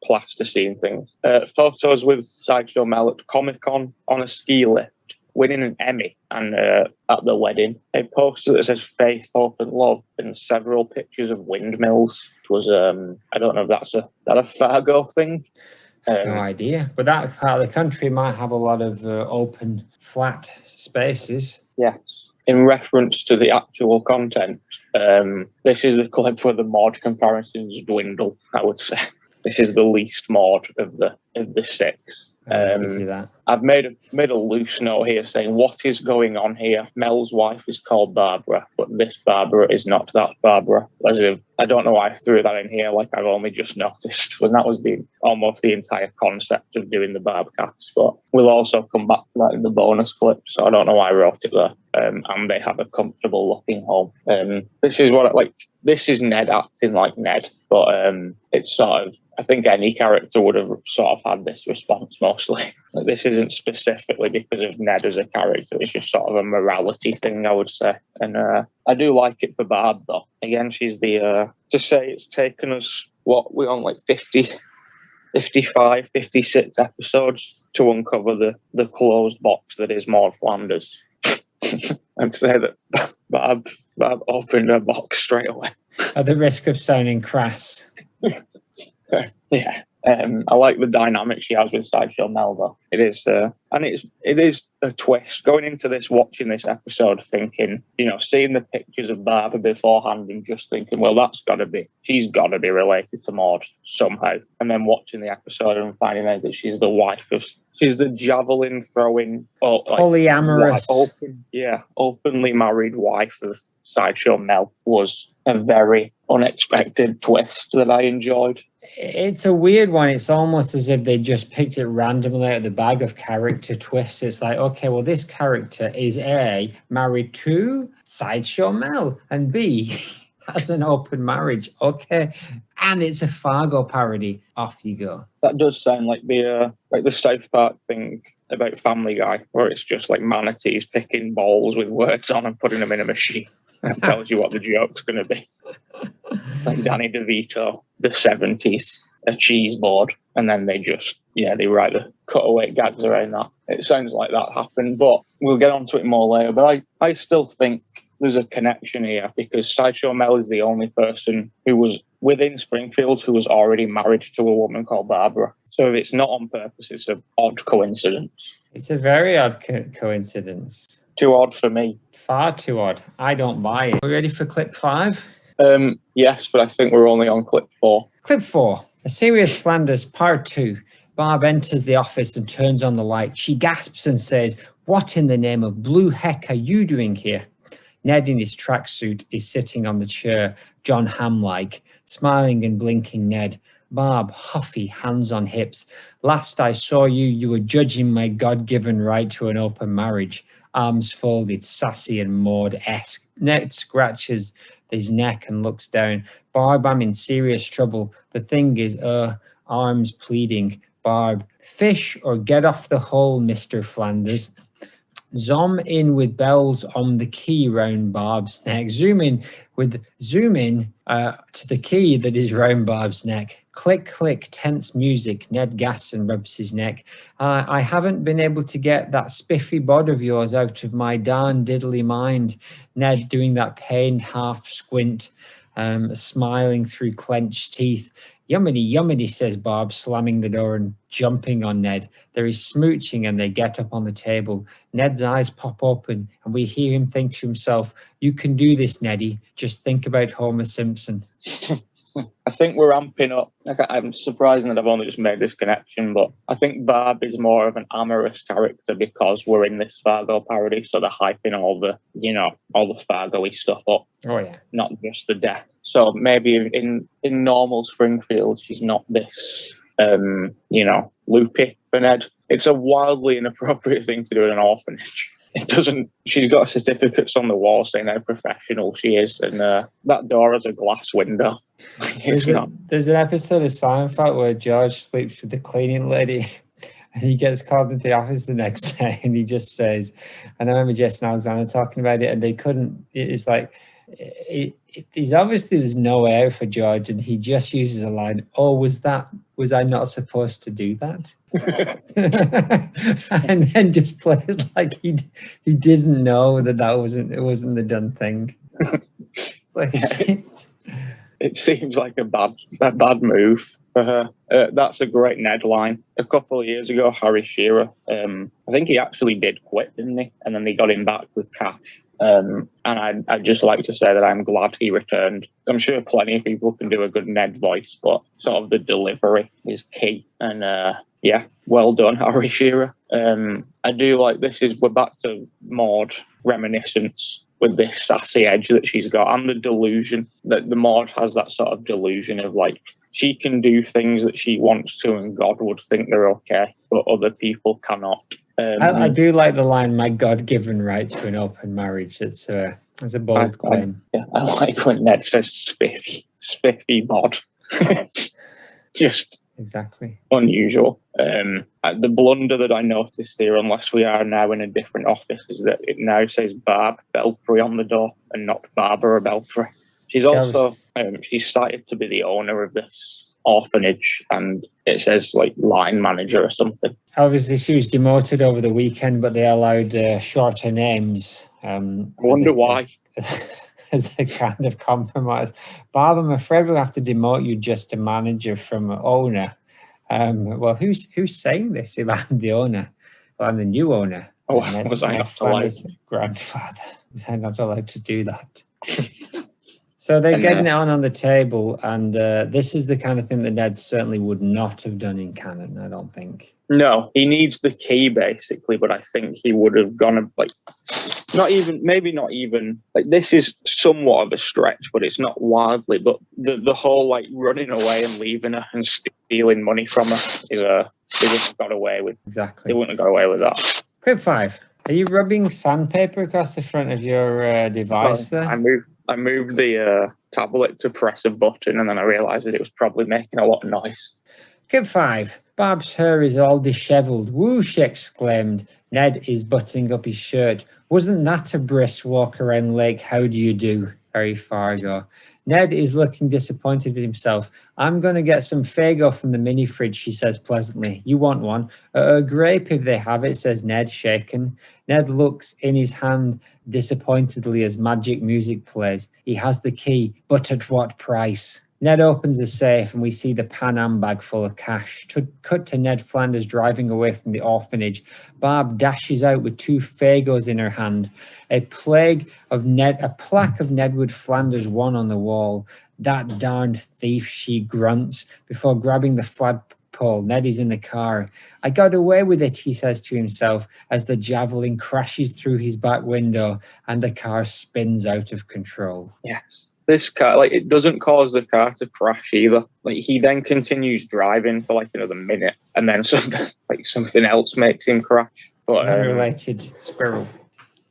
Speaker 1: plasticine things. Photos with Sideshow Mel at Comic-Con on a ski lift, winning an Emmy, and at the wedding. A poster that says faith, hope and love, and several pictures of windmills, which was, I don't know if that's a Fargo thing.
Speaker 3: No idea. But that part of the country might have a lot of open, flat spaces.
Speaker 1: Yes. In reference to the actual content, this is the clip where the Maude comparisons dwindle, I would say. This is the least Maude of the 6.
Speaker 3: I'll give you that.
Speaker 1: I've made a loose note here saying, what is going on here? Mel's wife is called Barbara, but this Barbara is not that Barbara. As if, I don't know why I threw that in here, like I've only just noticed. When that was almost the entire concept of doing the Barbcast. But we'll also come back to that in the bonus clip, so I don't know why I wrote it there. And they have a comfortable looking home. This is this is Ned acting like Ned, but it's sort of, I think any character would have sort of had this response mostly. This isn't specifically because of Ned as a character, it's just sort of a morality thing, I would say. And I do like it for Barb, though. Again, she's to say it's taken us, we're on 50, 55, 56 episodes to uncover the closed box that is Maude Flanders. And say that Barb opened her box straight away.
Speaker 3: At the risk of sounding crass.
Speaker 1: Yeah. I like the dynamic she has with Sideshow Mel, though. It is, and it is a twist. Going into this, watching this episode, thinking, seeing the pictures of Barbara beforehand and just thinking, well, she's got to be related to Maude somehow. And then watching the episode and finding out that she's the javelin throwing,
Speaker 3: polyamorous,
Speaker 1: openly married wife of Sideshow Mel was a very unexpected twist that I enjoyed.
Speaker 3: It's a weird one. It's almost as if they just picked it randomly out of the bag of character twists. It's like, okay, well, this character is A, married to Sideshow Mel, and B, has an open marriage. Okay. And it's a Fargo parody. Off you go.
Speaker 1: That does sound like the South Park thing about Family Guy, where it's just like manatees picking balls with words on and putting them in a machine. That tells you what the joke's going to be. Like Danny DeVito, the 70s, a cheese board, and then they write the cutaway gags around that. It sounds like that happened, but we'll get onto it more later. But I still think there's a connection here because Sideshow Mel is the only person who was within Springfield who was already married to a woman called Barbara. So if it's not on purpose, it's an odd coincidence.
Speaker 3: It's a very odd coincidence.
Speaker 1: Too odd for me.
Speaker 3: Far too odd. I don't buy it. Are we ready for clip 5?
Speaker 1: Yes, but I think we're only on clip 4.
Speaker 3: Clip 4. A Serious Flanders Part 2. Barb enters the office and turns on the light. She gasps and says, "What in the name of blue heck are you doing here?" Ned in his tracksuit is sitting on the chair, John Hamm-like, smiling and blinking Ned. Barb, huffy, hands on hips. "Last I saw you, you were judging my God-given right to an open marriage." Arms folded, sassy and Maude-esque. Ned scratches his neck and looks down. "Barb, I'm in serious trouble. The thing is, arms pleading. Barb, fish or get off the hole, Mr. Flanders." Zoom in with bells on the key round Barb's neck. Zoom in to the key that is round Barb's neck. Click, click, tense music. Ned gasps and rubs his neck. "I haven't been able to get that spiffy bod of yours out of my darn diddly mind." Ned doing that pained half squint, smiling through clenched teeth. "Yummity, yummity," says Barb, slamming the door and jumping on Ned. There is smooching and they get up on the table. Ned's eyes pop open and we hear him think to himself, "You can do this, Neddy. Just think about Homer Simpson."
Speaker 1: I think we're amping up. I'm surprised that I've only just made this connection, but I think Barb is more of an amorous character because we're in this Fargo parody, so they're hyping all the Fargo-y stuff up.
Speaker 3: Oh, yeah.
Speaker 1: Not just the death. So maybe in normal Springfield, she's not this, loopy for Ned. It's a wildly inappropriate thing to do in an orphanage. it doesn't. She's got certificates on the wall saying how professional she is, and that door has a glass window. It's not.
Speaker 3: There's an episode of Seinfeld where George sleeps with the cleaning lady. And he gets called into the office the next day, and he just says, and I remember Jess and Alexander talking about it, and they couldn't, it's like, he's obviously, there's no air for George, and he just uses a line, oh, was I not supposed to do that? And then just plays like he didn't know that it wasn't the done thing. Like,
Speaker 1: it seems like a bad move for her. That's a great Ned line. A couple of years ago, Harry Shearer, I think he actually did quit, didn't he? And then they got him back with cash. And I'd just like to say that I'm glad he returned. I'm sure plenty of people can do a good Ned voice, but sort of the delivery is key. And yeah, well done, Harry Shearer. I do like we're back to Maude reminiscence with this sassy edge that she's got, and the delusion that the Maude has, that sort of delusion of like she can do things that she wants to and God would think they're okay, but other people cannot.
Speaker 3: I do like the line, my God-given right to an open marriage. It's a bold claim.
Speaker 1: I like when Ned says spiffy bod. It's just
Speaker 3: exactly
Speaker 1: unusual. The blunder that I noticed here, unless we are now in a different office, is that it now says Barb Belfry on the door and not Barbara Belfry. She's also she's cited to be the owner of this orphanage, and it says like line manager or something.
Speaker 3: Obviously she was demoted over the weekend, but they allowed shorter names.
Speaker 1: I wonder why.
Speaker 3: As a kind of compromise. Barb, I'm afraid we'll have to demote you just to manager from owner. Well, who's saying this if I'm the owner? Well, I'm the new owner.
Speaker 1: Oh, was I not allowed?
Speaker 3: Grandfather. Was I not allowed to do that? So they're getting it on the table, and this is the kind of thing that Ned certainly would not have done in canon, I don't think.
Speaker 1: No, he needs the key, basically, but I think he would have gone, like, maybe not even, like, this is somewhat of a stretch, but it's not wildly, but the whole, like, running away and leaving her and stealing money from her is, they wouldn't have got away with.
Speaker 3: Exactly.
Speaker 1: They wouldn't have got away with that.
Speaker 3: Clip 5. Are you rubbing sandpaper across the front of your device there?
Speaker 1: I moved the tablet to press a button, and then I realised that it was probably making a lot of noise.
Speaker 3: Clip 5. Barb's hair is all dishevelled. Whoosh, she exclaimed. Ned is buttoning up his shirt. Wasn't that a brisk walk around Lake? How do you do? Very Fargo. Ned is looking disappointed with himself. I'm going to get some Faygo from the mini fridge, she says pleasantly. You want one? A grape if they have it, says Ned, shaken. Ned looks in his hand disappointedly as magic music plays. He has the key, but at what price? Ned opens the safe and we see the Pan Am bag full of cash. Cut to Ned Flanders driving away from the orphanage. Barb dashes out with 2 Faygos in her hand. A plaque of Nedward Flanders 1 on the wall. That darned thief, she grunts before grabbing the flagpole. Ned is in the car. I got away with it, he says to himself as the javelin crashes through his back window and the car spins out of control.
Speaker 1: Yes. This car, like, it doesn't cause the car to crash either. Like, he then continues driving for like another minute, and then something else makes him crash. But
Speaker 3: unrelated squirrel.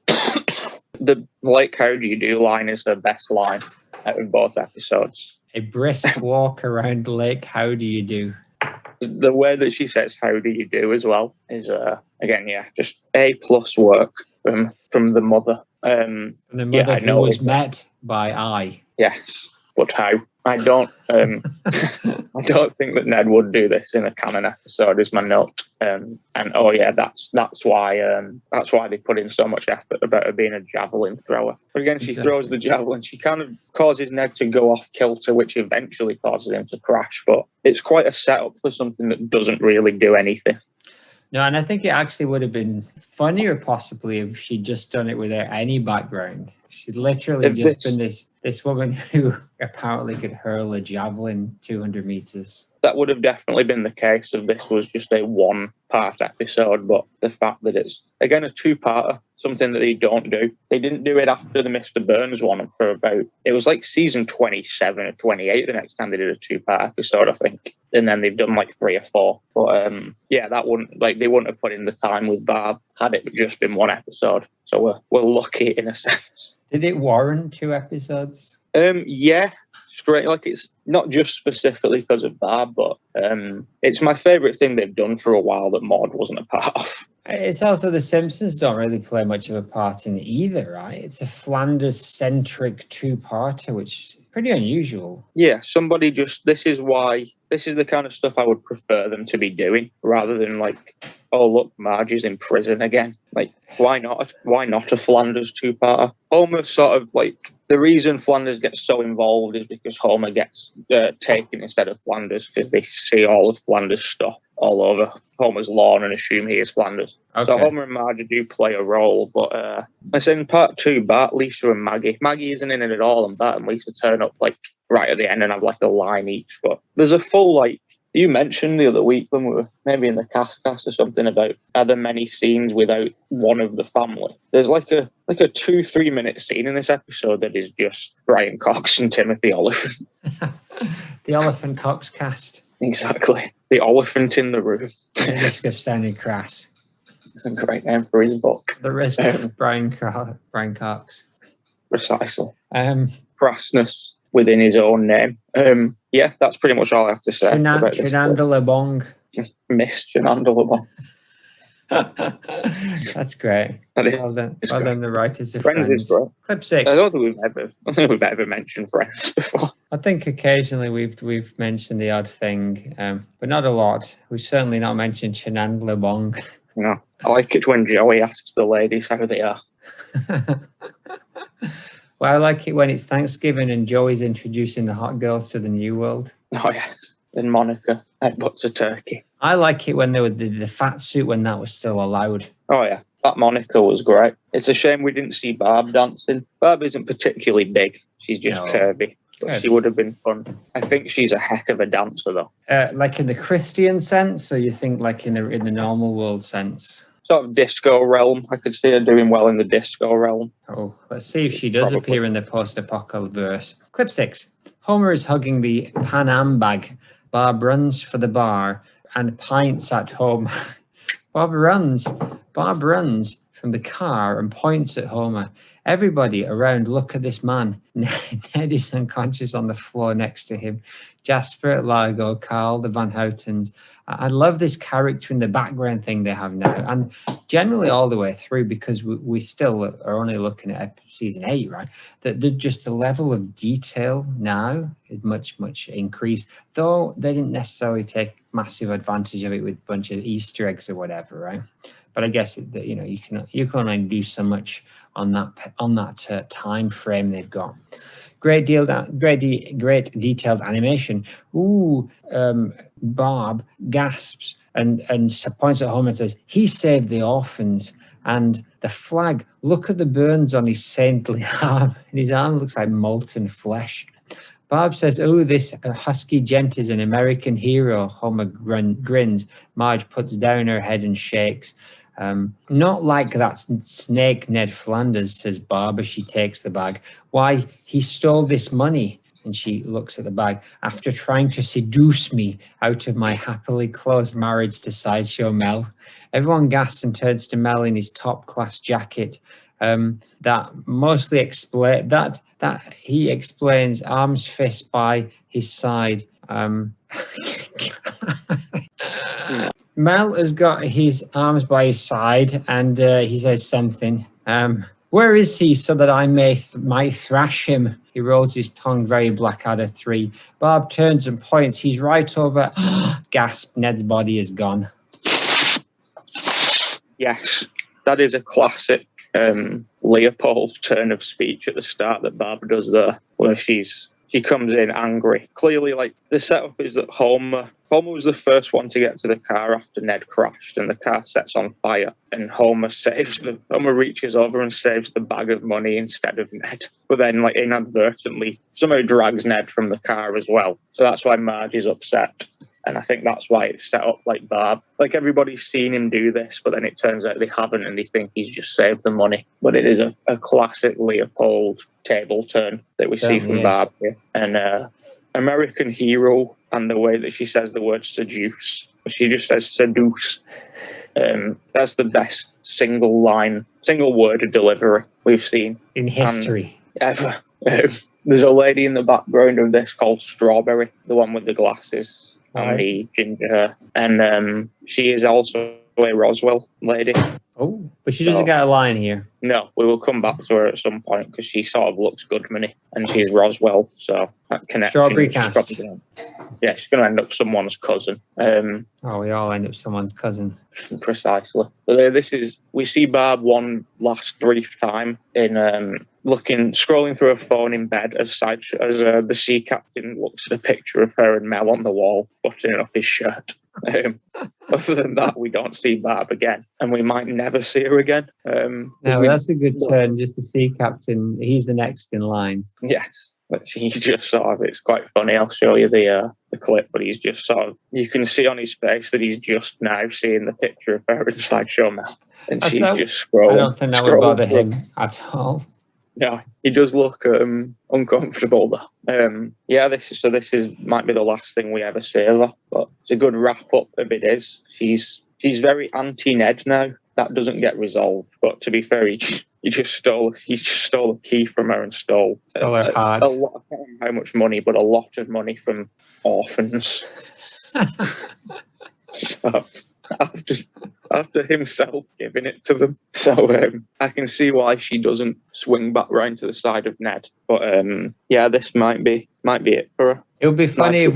Speaker 1: The Blake, how do you do line is the best line out of both episodes.
Speaker 3: A brisk walk around Lake, how do you do?
Speaker 1: The way that she says how do you do as well is again, yeah, just A+ work from the mother.
Speaker 3: And the mother who was met by I.
Speaker 1: Yes, but how? I don't I don't think that Ned would do this in a canon episode, is my note. And oh yeah, that's why they put in so much effort about her being a javelin thrower. But again, she throws the javelin, she kind of causes Ned to go off kilter, which eventually causes him to crash, but it's quite a setup for something that doesn't really do anything.
Speaker 3: No, and I think it actually would have been funnier possibly if she'd just done it without any background. She'd literally been this woman who apparently could hurl a javelin 200 meters.
Speaker 1: that would have definitely been the case if this was just a one-part episode. But the fact that it's, again, a two-parter, something that they don't do. They didn't do it after the Mr. Burns one for about, it was like season 27 or 28 the next time they did a two-part episode, I think. And then they've done like 3 or 4. But yeah, that wouldn't, like, they wouldn't have put in the time with Barb had it just been one episode. So we're lucky in a sense.
Speaker 3: Did it warrant 2 episodes?
Speaker 1: Yeah, straight, like, it's not just specifically because of Barb, but it's my favourite thing they've done for a while that Maude wasn't a part of.
Speaker 3: It's also the Simpsons don't really play much of a part in it either, right? It's a Flanders-centric 2-parter, which is pretty unusual.
Speaker 1: Yeah, somebody just, this is the kind of stuff I would prefer them to be doing, rather than like, oh look, Marge is in prison again. Like, why not? Why not a Flanders 2-parter? Homer sort of like, the reason Flanders gets so involved is because Homer gets taken instead of Flanders, because they see all of Flanders' stuff all over Homer's lawn and assume he is Flanders.
Speaker 3: Okay.
Speaker 1: So Homer and Marge do play a role, but I said in part 2, Bart, Lisa and Maggie. Maggie isn't in it at all, and Bart and Lisa turn up like right at the end and have like a line each. But there's a full, like, you mentioned the other week when we were maybe in the cast or something about are there many scenes without one of the family. There's like a 2-3 minute scene in this episode that is just Brian Cox and Timothy Oliphant.
Speaker 3: The Oliphant Cox cast.
Speaker 1: Exactly. The elephant in the room.
Speaker 3: The Risk of Sounding Crass.
Speaker 1: It's a great name for his book.
Speaker 3: The Risk of Brian Cox.
Speaker 1: Precisely.
Speaker 3: Crassness
Speaker 1: within his own name. Yeah, that's pretty much all I have to say.
Speaker 3: Chenanda Lebong.
Speaker 1: Miss Chenanda Lebong.
Speaker 3: That's great. Well done, the writers of
Speaker 1: Friends. Is great.
Speaker 3: Clip 6.
Speaker 1: I don't think we've ever mentioned Friends before.
Speaker 3: I think occasionally we've mentioned the odd thing, but not a lot. We've certainly not mentioned Chenand Lebong.
Speaker 1: No, I like it when Joey asks the ladies how they are.
Speaker 3: Well, I like it when it's Thanksgiving and Joey's introducing the hot girls to the new world.
Speaker 1: Oh yes, and Monica headbutts a turkey. I
Speaker 3: like it when they were the fat suit when that was still allowed.
Speaker 1: Oh yeah, that Monica was great. It's a shame we didn't see Barb dancing. Barb isn't particularly big. She's just curvy. But she would have been fun. I think she's a heck of a dancer though.
Speaker 3: Like in the Christian sense, or you think like in the normal world sense?
Speaker 1: Sort of disco realm. I could see her doing well in the disco realm.
Speaker 3: Oh, let's see if she does appear in the post-apocalypse verse. Clip 6. Homer is hugging the Pan Am bag. Barb runs for the bar and pints at home. Barb runs from the car and points at Homer. Everybody around, look at this man. Ned is unconscious on the floor next to him. Jasper, Largo, Carl, the Van Houtens. I love this character in the background thing they have now, and generally all the way through, because we still are only looking at season 8, right? That just the level of detail now is much increased, though they didn't necessarily take massive advantage of it with a bunch of Easter eggs or whatever, right? But I guess that you can only do so much on that time frame they've got. Great detailed animation. Barb gasps and points at Homer and says, "He saved the orphans." And the flag, look at the burns on his saintly arm. And his arm looks like molten flesh. Barb says, "Oh, this husky gent is an American hero." Homer grins. Marge puts down her head and shakes. Not like that snake Ned Flanders, says Barb as she takes the bag. Why, he stole this money. And she looks at the bag. After trying to seduce me out of my happily closed marriage to Sideshow Mel. Everyone gasps and turns to Mel in his top-class jacket. That he explains arms fist by his side. Mel has got his arms by his side, and he says something. Where is he, so that I might thrash him? He rolls his tongue, very Blackadder 3. Barb turns and points. He's right over. Gasp! Ned's body is gone.
Speaker 1: Yes, that is a classic Leopold turn of speech at the start that Barb does there, where she comes in angry. Clearly, like, the setup is that Homer was the first one to get to the car after Ned crashed, and the car sets on fire. And Homer reaches over and saves the bag of money instead of Ned, but then, like, inadvertently somehow drags Ned from the car as well. So that's why Marge is upset. And I think that's why it's set up like Barb. Like everybody's seen him do this, but then it turns out they haven't and they think he's just saved the money. But it is a classic Leopold table turn that we see from Barb here. And American hero, and the way that she says the word seduce. She just says seduce. That's the best single word of delivery we've seen
Speaker 3: in history
Speaker 1: ever. There's a lady in the background of this called Strawberry, the one with the glasses and the ginger hair. And she is also a Roswell lady.
Speaker 3: Oh, but she doesn't get a line here.
Speaker 1: No, we will come back to her at some point because she sort of looks Goodman-y and she's Roswell, so that connection.
Speaker 3: Strawberry cast.
Speaker 1: Yeah, she's going to end up someone's cousin.
Speaker 3: We all end up someone's cousin.
Speaker 1: Precisely. But we see Barb one last brief time in scrolling through her phone in bed as the sea captain looks at a picture of her and Mel on the wall, buttoning up his shirt. Other than that, we don't see Barb again, and we might never see her again.
Speaker 3: No, that's a good turn. Just the sea captain. He's the next in line.
Speaker 1: Yes. He's just sort of, it's quite funny. I'll show you the clip, but he's just sort of, you can see on his face that he's just now seeing the picture of her inside Show Mel. And she's just scrolling.
Speaker 3: I don't think that would bother him at all.
Speaker 1: No, he does look uncomfortable though. This might be the last thing we ever see of her, but it's a good wrap up if it is. She's very anti-Ned now. That doesn't get resolved, but to be fair, he just stole a key from her and stole
Speaker 3: her heart.
Speaker 1: A lot, I can't remember how much money, but a lot of money from orphans. So, after himself giving it to them. So I can see why she doesn't swing back round to the side of Ned. But this might be it for her.
Speaker 3: It would be funny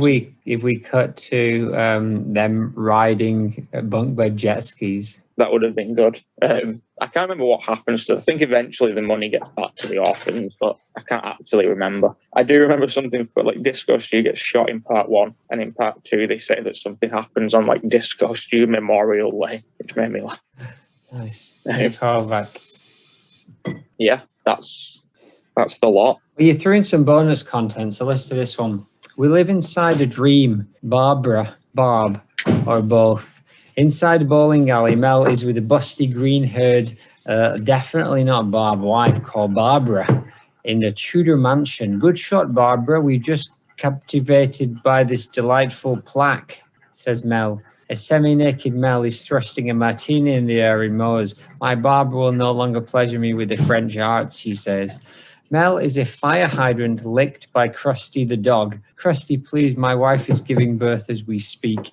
Speaker 3: if we cut to them riding bunk bed jet skis.
Speaker 1: That would have been good. I can't remember what happens to. I think eventually the money gets back to the orphans, but I can't actually remember. I do remember something for like Disco Stew gets shot in part 1, and in part 2 they say that something happens on like Disco Stew Memorial Way, which made me laugh.
Speaker 3: Nice callback.
Speaker 1: Yeah, that's the lot.
Speaker 3: Well, you threw in some bonus content, so listen to this one. We live inside a dream. Barb, or both. Inside the bowling alley, Mel is with a busty green-haired, definitely not Barb wife, called Barbara, in the Tudor mansion. Good shot, Barbara. We're just captivated by this delightful plaque, says Mel. A semi-naked Mel is thrusting a martini in the air in Moe's. My Barbara will no longer pleasure me with the French arts, he says. Mel is a fire hydrant licked by Krusty the dog. Krusty, please, my wife is giving birth as we speak.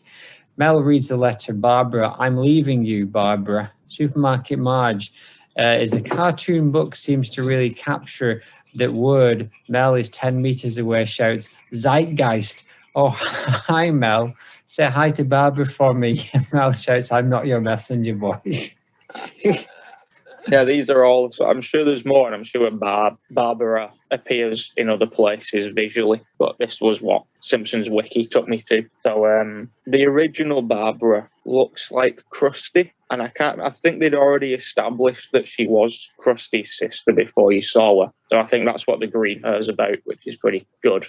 Speaker 3: Mel reads the letter. Barbara, I'm leaving you, Barbara. Supermarket Marge is a cartoon book, seems to really capture that word. Mel is 10 meters away, shouts, Zeitgeist. Oh, hi, Mel. Say hi to Barbara for me. Mel shouts, I'm not your messenger boy.
Speaker 1: Yeah, these are all, I'm sure there's more, and I'm sure Barbara appears in other places visually, but this was what Simpsons Wiki took me to. So the original Barbara looks like Krusty, and I think they'd already established that she was Krusty's sister before you saw her. So I think that's what the green hair is about, which is pretty good.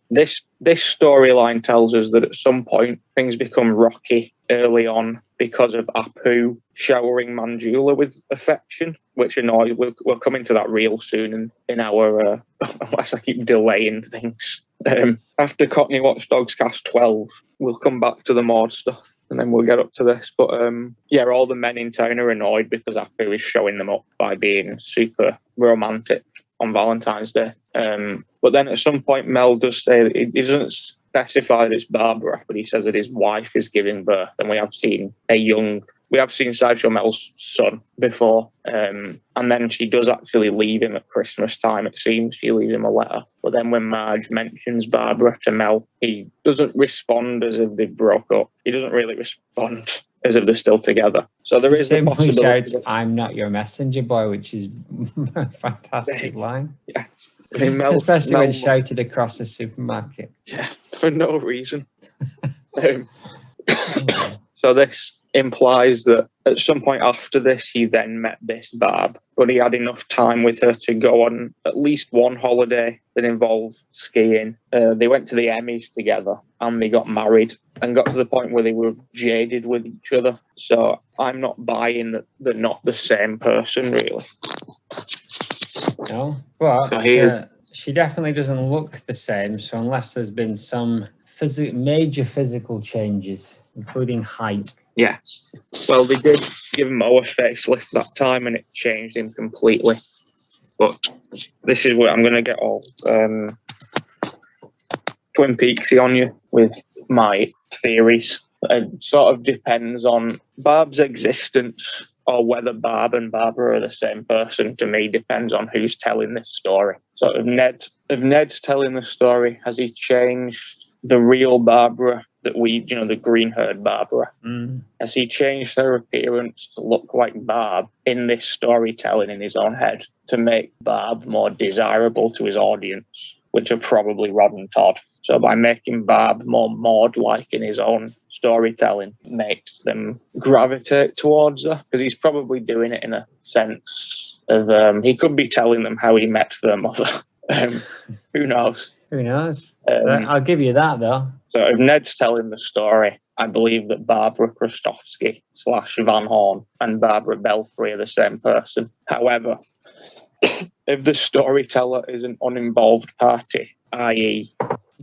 Speaker 1: This storyline tells us that at some point things become rocky early on because of Apu showering Manjula with affection, which annoys. We'll come into that real soon in our unless I keep delaying things. After Cockney Watchdogs cast 12, we'll come back to the Maude stuff, and then we'll get up to this. But all the men in town are annoyed because Apu is showing them up by being super romantic on Valentine's Day. But then at some point, Mel does say that he doesn't specify that it's Barbara, but he says that his wife is giving birth, and we have seen Sideshow Mel's son before, and then she does actually leave him at Christmas time, it seems. She leaves him a letter. But then when Marge mentions Barbara to Mel, he doesn't respond as if they broke up. He doesn't really respond as if they're still together. So there is a possibility.
Speaker 3: Shouts, I'm not your messenger boy, which is a fantastic line.
Speaker 1: Yes. I mean,
Speaker 3: especially when shouted across the supermarket.
Speaker 1: Yeah, for no reason. So this implies that at some point after this, he then met this Barb, but he had enough time with her to go on at least one holiday that involved skiing. They went to the Emmys together and they got married and got to the point where they were jaded with each other. So I'm not buying that they're not the same person, really.
Speaker 3: No, but
Speaker 1: So
Speaker 3: she definitely doesn't look the same. So unless there's been some major physical changes, including height.
Speaker 1: Yeah. Well, they did give Mo a facelift that time and it changed him completely. But this is where I'm going to get all Twin Peaksy on you with my theories. It sort of depends on Barb's existence, or whether Barb and Barbara are the same person. To me, depends on who's telling this story. So if Ned's telling the story, has he changed the real Barbara that the green-haired Barbara? Has he changed her appearance to look like Barb in this storytelling in his own head to make Barb more desirable to his audience, which are probably Rod and Todd? So by making Barb more Maude-like in his own storytelling, makes them gravitate towards her, because he's probably doing it in a sense of he could be telling them how he met their mother. Who knows?
Speaker 3: Who knows? I'll give you that, though.
Speaker 1: So if Ned's telling the story, I believe that Barbara Krostowski / Van Horn and Barbara Belfry are the same person. However, if the storyteller is an uninvolved party, i.e.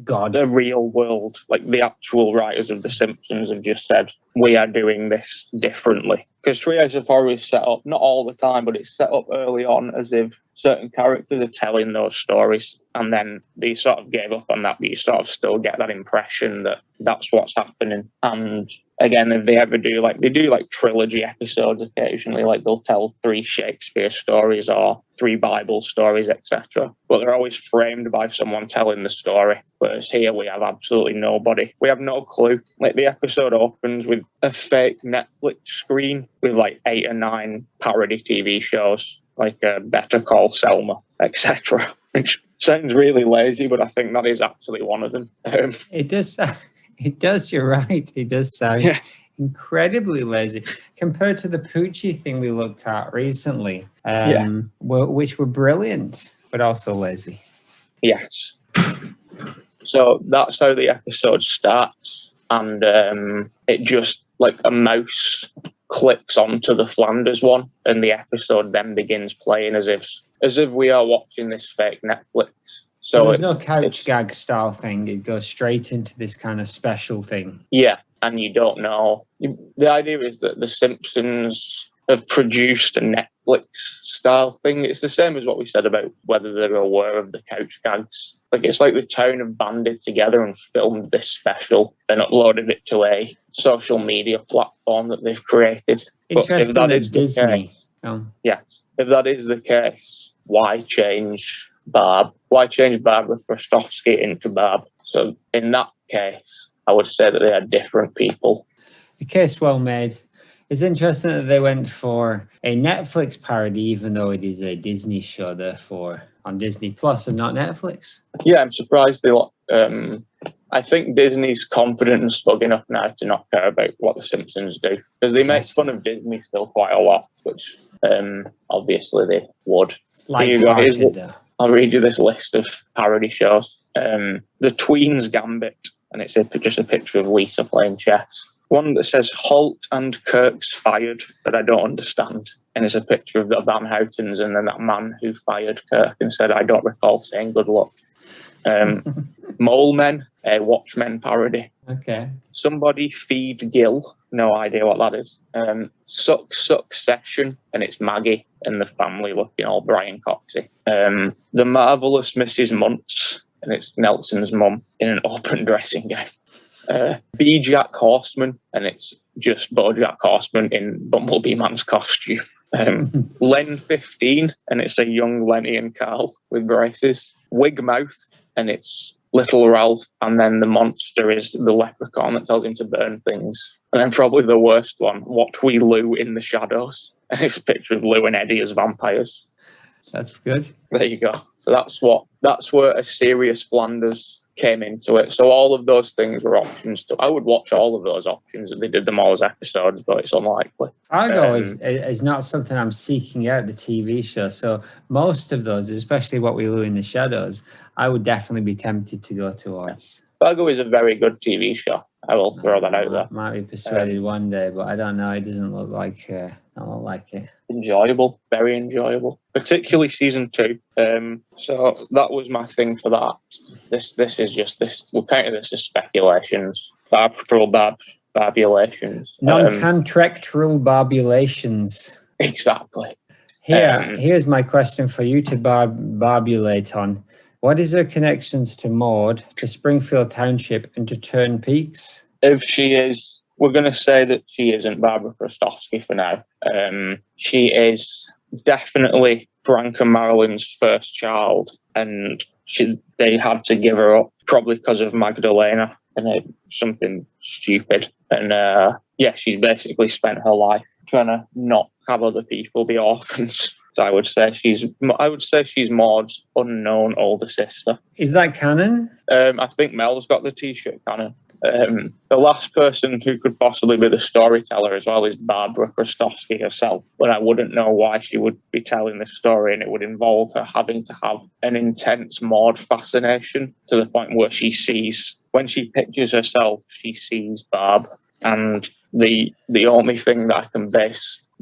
Speaker 3: God,
Speaker 1: the real world, like the actual writers of The Simpsons have just said, we are doing this differently. Because Serious Flanders is set up, not all the time, but it's set up early on as if certain characters are telling those stories, and then they sort of gave up on that, but you sort of still get that impression that that's what's happening. And again, if they ever do, they do trilogy episodes occasionally, they'll tell 3 Shakespeare stories or 3 Bible stories, etc. But they're always framed by someone telling the story. Whereas here we have absolutely nobody. We have no clue. The episode opens with a fake Netflix screen with 8 or 9 parody TV shows, like Better Call Selma, etc. Which sounds really lazy, but I think that is actually one of them.
Speaker 3: It does. It does. You're right. It does sound incredibly lazy compared to the Poochie thing we looked at recently, which were brilliant, but also lazy.
Speaker 1: Yes. So that's how the episode starts, and it just a mouse clicks onto the Flanders one, and the episode then begins playing as if we are watching this fake Netflix. So
Speaker 3: there's no couch gag style thing. It goes straight into this kind of special thing. Yeah,
Speaker 1: and you don't know. The idea is that The Simpsons have produced a Netflix style thing. It's the same as what we said about whether they're aware of the couch gags. It's like the town have banded together and filmed this special and uploaded it to a social media platform that they've created.
Speaker 3: Interesting that is Disney.
Speaker 1: Yes. If that is the case, why change Barb? Why change Barbara Krostowski into Barb? So in that case, I would say that they are different people.
Speaker 3: The case well made. It's interesting that they went for a Netflix parody, even though it is a Disney show, therefore on Disney Plus and not Netflix.
Speaker 1: Yeah, I'm surprised they. I think Disney's confident and smug enough now to not care about what The Simpsons do, because they make fun of Disney still quite a lot, which obviously they would.
Speaker 3: Here you go.
Speaker 1: I'll read you this list of parody shows. The Tweens Gambit, and it's just a picture of Lisa playing chess. One that says Holt and Kirk's fired, that I don't understand. And it's a picture of the Van Houtens and then that man who fired Kirk and said, I don't recall saying good luck. Mole Men, a Watchmen parody.
Speaker 3: Okay.
Speaker 1: Somebody Feed Gil, no idea what that is. Succession, and it's Maggie and the family looking all Brian Coxey. The Marvellous Mrs. Muntz, and it's Nelson's mum in an open dressing gown. BoJack Horseman, and it's just BoJack Horseman in Bumblebee Man's costume. Len 15, and it's a young Lenny and Carl with braces. Wigmouth, and it's Little Ralph, and then the monster is the leprechaun that tells him to burn things. And then probably the worst one, What We Lou in the Shadows, and it's a picture of Lou and Eddie as vampires.
Speaker 3: That's good.
Speaker 1: There you go. So that's where a Serious Flanders came into it. So all of those things were options. I would watch all of those options if they did them all as episodes, but it's unlikely.
Speaker 3: Fargo is not something I'm seeking out, the TV show. So most of those, especially What We Do in the Shadows, I would definitely be tempted to go towards.
Speaker 1: Fargo is a very good TV show. I will throw that out there.
Speaker 3: Might be persuaded one day, but I don't know. It doesn't look like it.
Speaker 1: Enjoyable, very enjoyable, particularly season 2. So that was my thing for that. This is just this. We'll count this as speculations. Barbulations.
Speaker 3: Non-contractual barbulations.
Speaker 1: Exactly.
Speaker 3: Here's my question for you to barbulate on. What is her connections to Maude, to Springfield Township, and to Turn Peaks?
Speaker 1: If she is, we're going to say that she isn't Barbara Krostowski for now. She is definitely Frank and Marilyn's first child, and they had to give her up, probably because of Magdalena and something stupid. And she's basically spent her life trying to not have other people be orphans. So I would say she's Maude's unknown older sister.
Speaker 3: Is that canon?
Speaker 1: I think Mel's got the T-shirt canon. The last person who could possibly be the storyteller as well is Barbara Krostowski herself. But I wouldn't know why she would be telling this story, and it would involve her having to have an intense Maude fascination to the point where when she pictures herself, she sees Barb. And the only thing that I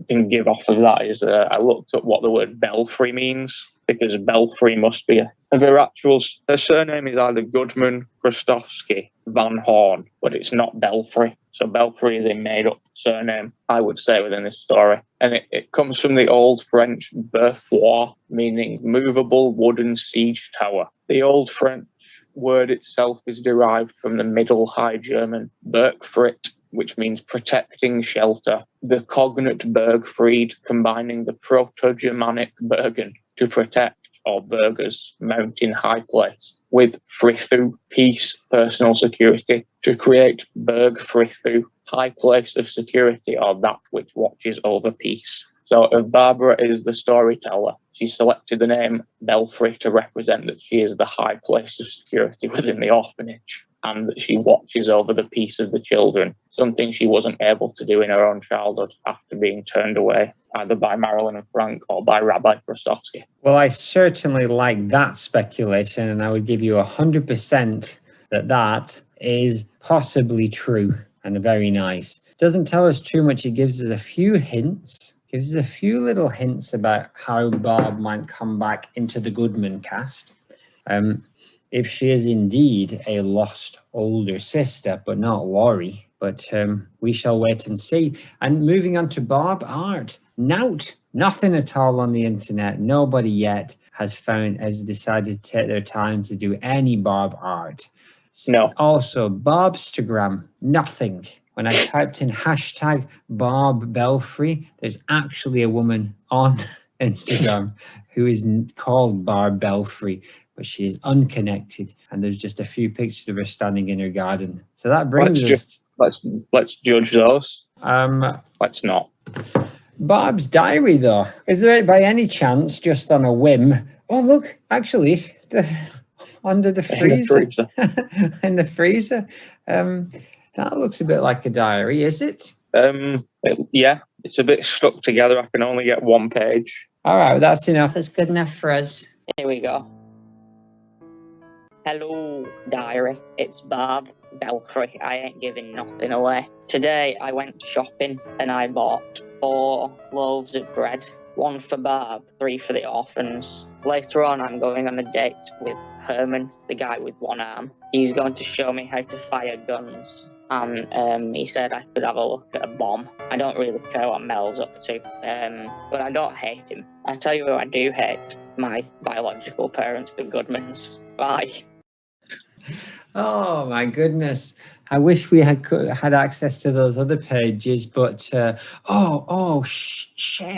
Speaker 1: can give off of that is I looked up what the word Belfry means, because Belfry must be her surname is either Goodman, Krostowski, Van Horn, but it's not Belfry. So Belfry is a made-up surname, I would say, within this story. And it comes from the Old French berfoir, meaning movable wooden siege tower. The Old French word itself is derived from the Middle High German Bergfried, which means protecting shelter. The cognate Bergfried, combining the Proto-Germanic Bergen, to protect, or burgers, mountain high place, with frithu, peace, personal security, to create Bergfrithu, high place of security, or that which watches over peace. So if Barbara is the storyteller, she selected the name Belfry to represent that she is the high place of security within the orphanage, and that she watches over the peace of the children, something she wasn't able to do in her own childhood after being turned away, either by Marilyn and Frank or by Rabbi Krostowski.
Speaker 3: Well, I certainly like that speculation, and I would give you 100% that is possibly true and very nice. Doesn't tell us too much. It gives us a few hints. Gives us a few little hints about how Barb might come back into the Goodman cast. If she is indeed a lost older sister, but not Laurie. But we shall wait and see. And moving on to Barb art. Nothing at all on the internet. Nobody yet has decided to take their time to do any Barb art.
Speaker 1: No.
Speaker 3: Also, Barbstagram, nothing. When I typed in hashtag Barb Belfry, there's actually a woman on Instagram who is called Barb Belfry, but she is unconnected, and there's just a few pictures of her standing in her garden. So that brings us...
Speaker 1: Let's judge those. Let's not.
Speaker 3: Barb's diary, though. Is there, by any chance, just on a whim... Oh, look, actually, under the freezer. In the freezer. That looks a bit like a diary, is it?
Speaker 1: Yeah, it's a bit stuck together. I can only get one page.
Speaker 3: All right, that's enough.
Speaker 4: That's good enough for us.
Speaker 5: Here we go. Hello, diary. It's Barb Belfry. I ain't giving nothing away. Today I went shopping and I bought 4 loaves of bread. 1 for Barb, 3 for the orphans. Later on I'm going on a date with Herman, the guy with one arm. He's going to show me how to fire guns. And he said I could have a look at a bomb. I don't really care what Mel's up to, but I don't hate him. I tell you who I do hate, my biological parents, the Goodmans. Bye.
Speaker 3: Oh my goodness. I wish we had access to those other pages, but shit,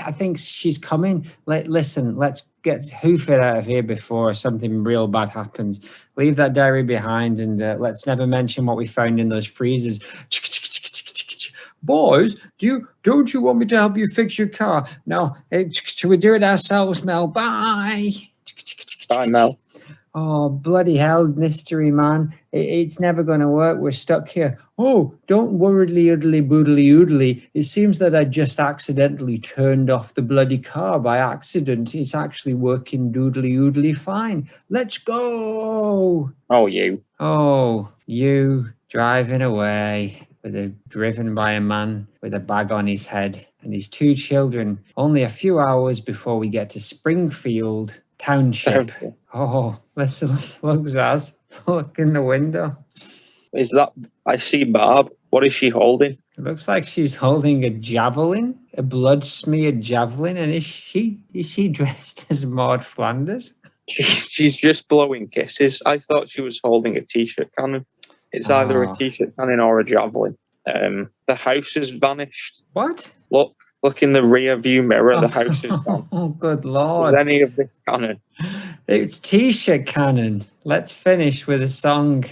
Speaker 3: I think she's coming. Listen, let's get Hoofit out of here before something real bad happens. Leave that diary behind, and let's never mention what we found in those freezers. Boys, don't you want me to help you fix your car? No, should we do it ourselves, Mel? Bye.
Speaker 1: Bye, Mel.
Speaker 3: Oh, bloody hell, mystery man. It's never going to work. We're stuck here. Oh, don't worriedly oodly boodly oodly. It seems that I just accidentally turned off the bloody car by accident. It's actually working doodly oodly fine. Let's go.
Speaker 1: Oh, you.
Speaker 3: Oh, you driving away driven by a man with a bag on his head and his 2 children. Only a few hours before we get to Springfield Township. Oh, let's look, Zazz. Look in the window.
Speaker 1: Is that... I see Barb. What is she holding?
Speaker 3: It looks like she's holding a javelin, a blood-smeared javelin. And is she dressed as Maude Flanders?
Speaker 1: She's just blowing kisses. I thought she was holding a t-shirt cannon. It's either a t-shirt cannon or a javelin. The house has vanished.
Speaker 3: What?
Speaker 1: Look in the rear view mirror. The house is gone.
Speaker 3: Oh, good Lord.
Speaker 1: Is any of this cannon?
Speaker 3: It's t-shirt cannon. Let's finish with a song.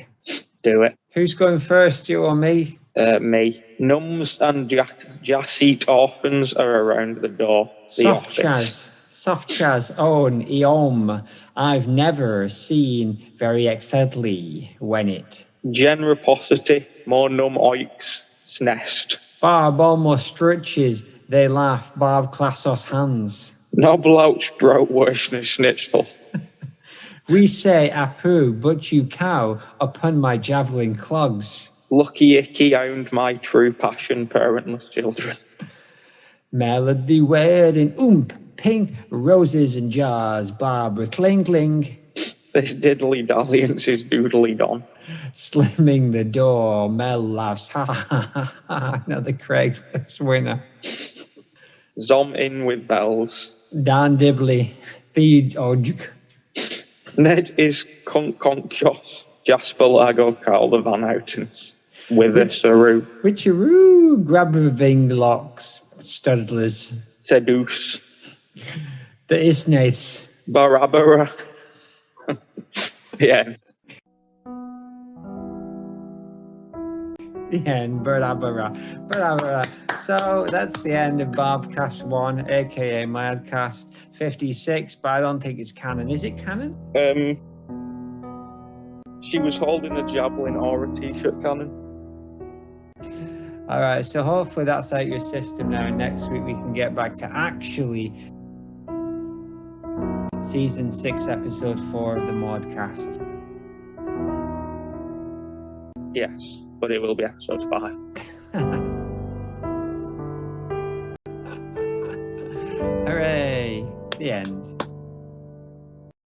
Speaker 1: Do it.
Speaker 3: Who's going first, you or me?
Speaker 1: Me. Nums and Jasseet orphans are around the door.
Speaker 3: Soft Chaz own Eom. I've never seen very excellently when it.
Speaker 1: Generosity, more num oiks, snest.
Speaker 3: Barb almost stretches. They laugh. Barb classos hands.
Speaker 1: Noblouch bro worshner schnitzel.
Speaker 3: We say apu, but you cow upon my javelin clogs.
Speaker 1: Lucky icky owned my true passion, parentless children.
Speaker 3: Melody wedding, pink roses and jars, Barbara cling.
Speaker 1: This diddly dalliance is doodly don.
Speaker 3: Slimming the door, Mel laughs, ha ha ha ha, another Craigslist winner.
Speaker 1: Zom in with bells.
Speaker 3: Dan Dibley, feed Odg.
Speaker 1: Ned is conconcious. Jasper Lago Carl the Van Houtens. With a Saru.
Speaker 3: Witcheroo, Grabving locks, Studlers.
Speaker 1: Seduce.
Speaker 3: The Isnates.
Speaker 1: Barabara. Yeah.
Speaker 3: The end, Barabara. So that's the end of Barbcast 1, aka Madcast 56, but I don't think it's canon. Is it canon?
Speaker 1: She was holding a javelin or a t-shirt cannon.
Speaker 3: All right, so hopefully that's out your system now. Next week we can get back to actually season 6, episode 4 of the Modcast.
Speaker 1: Yes, but it will be episode 5.
Speaker 3: Hooray! The end.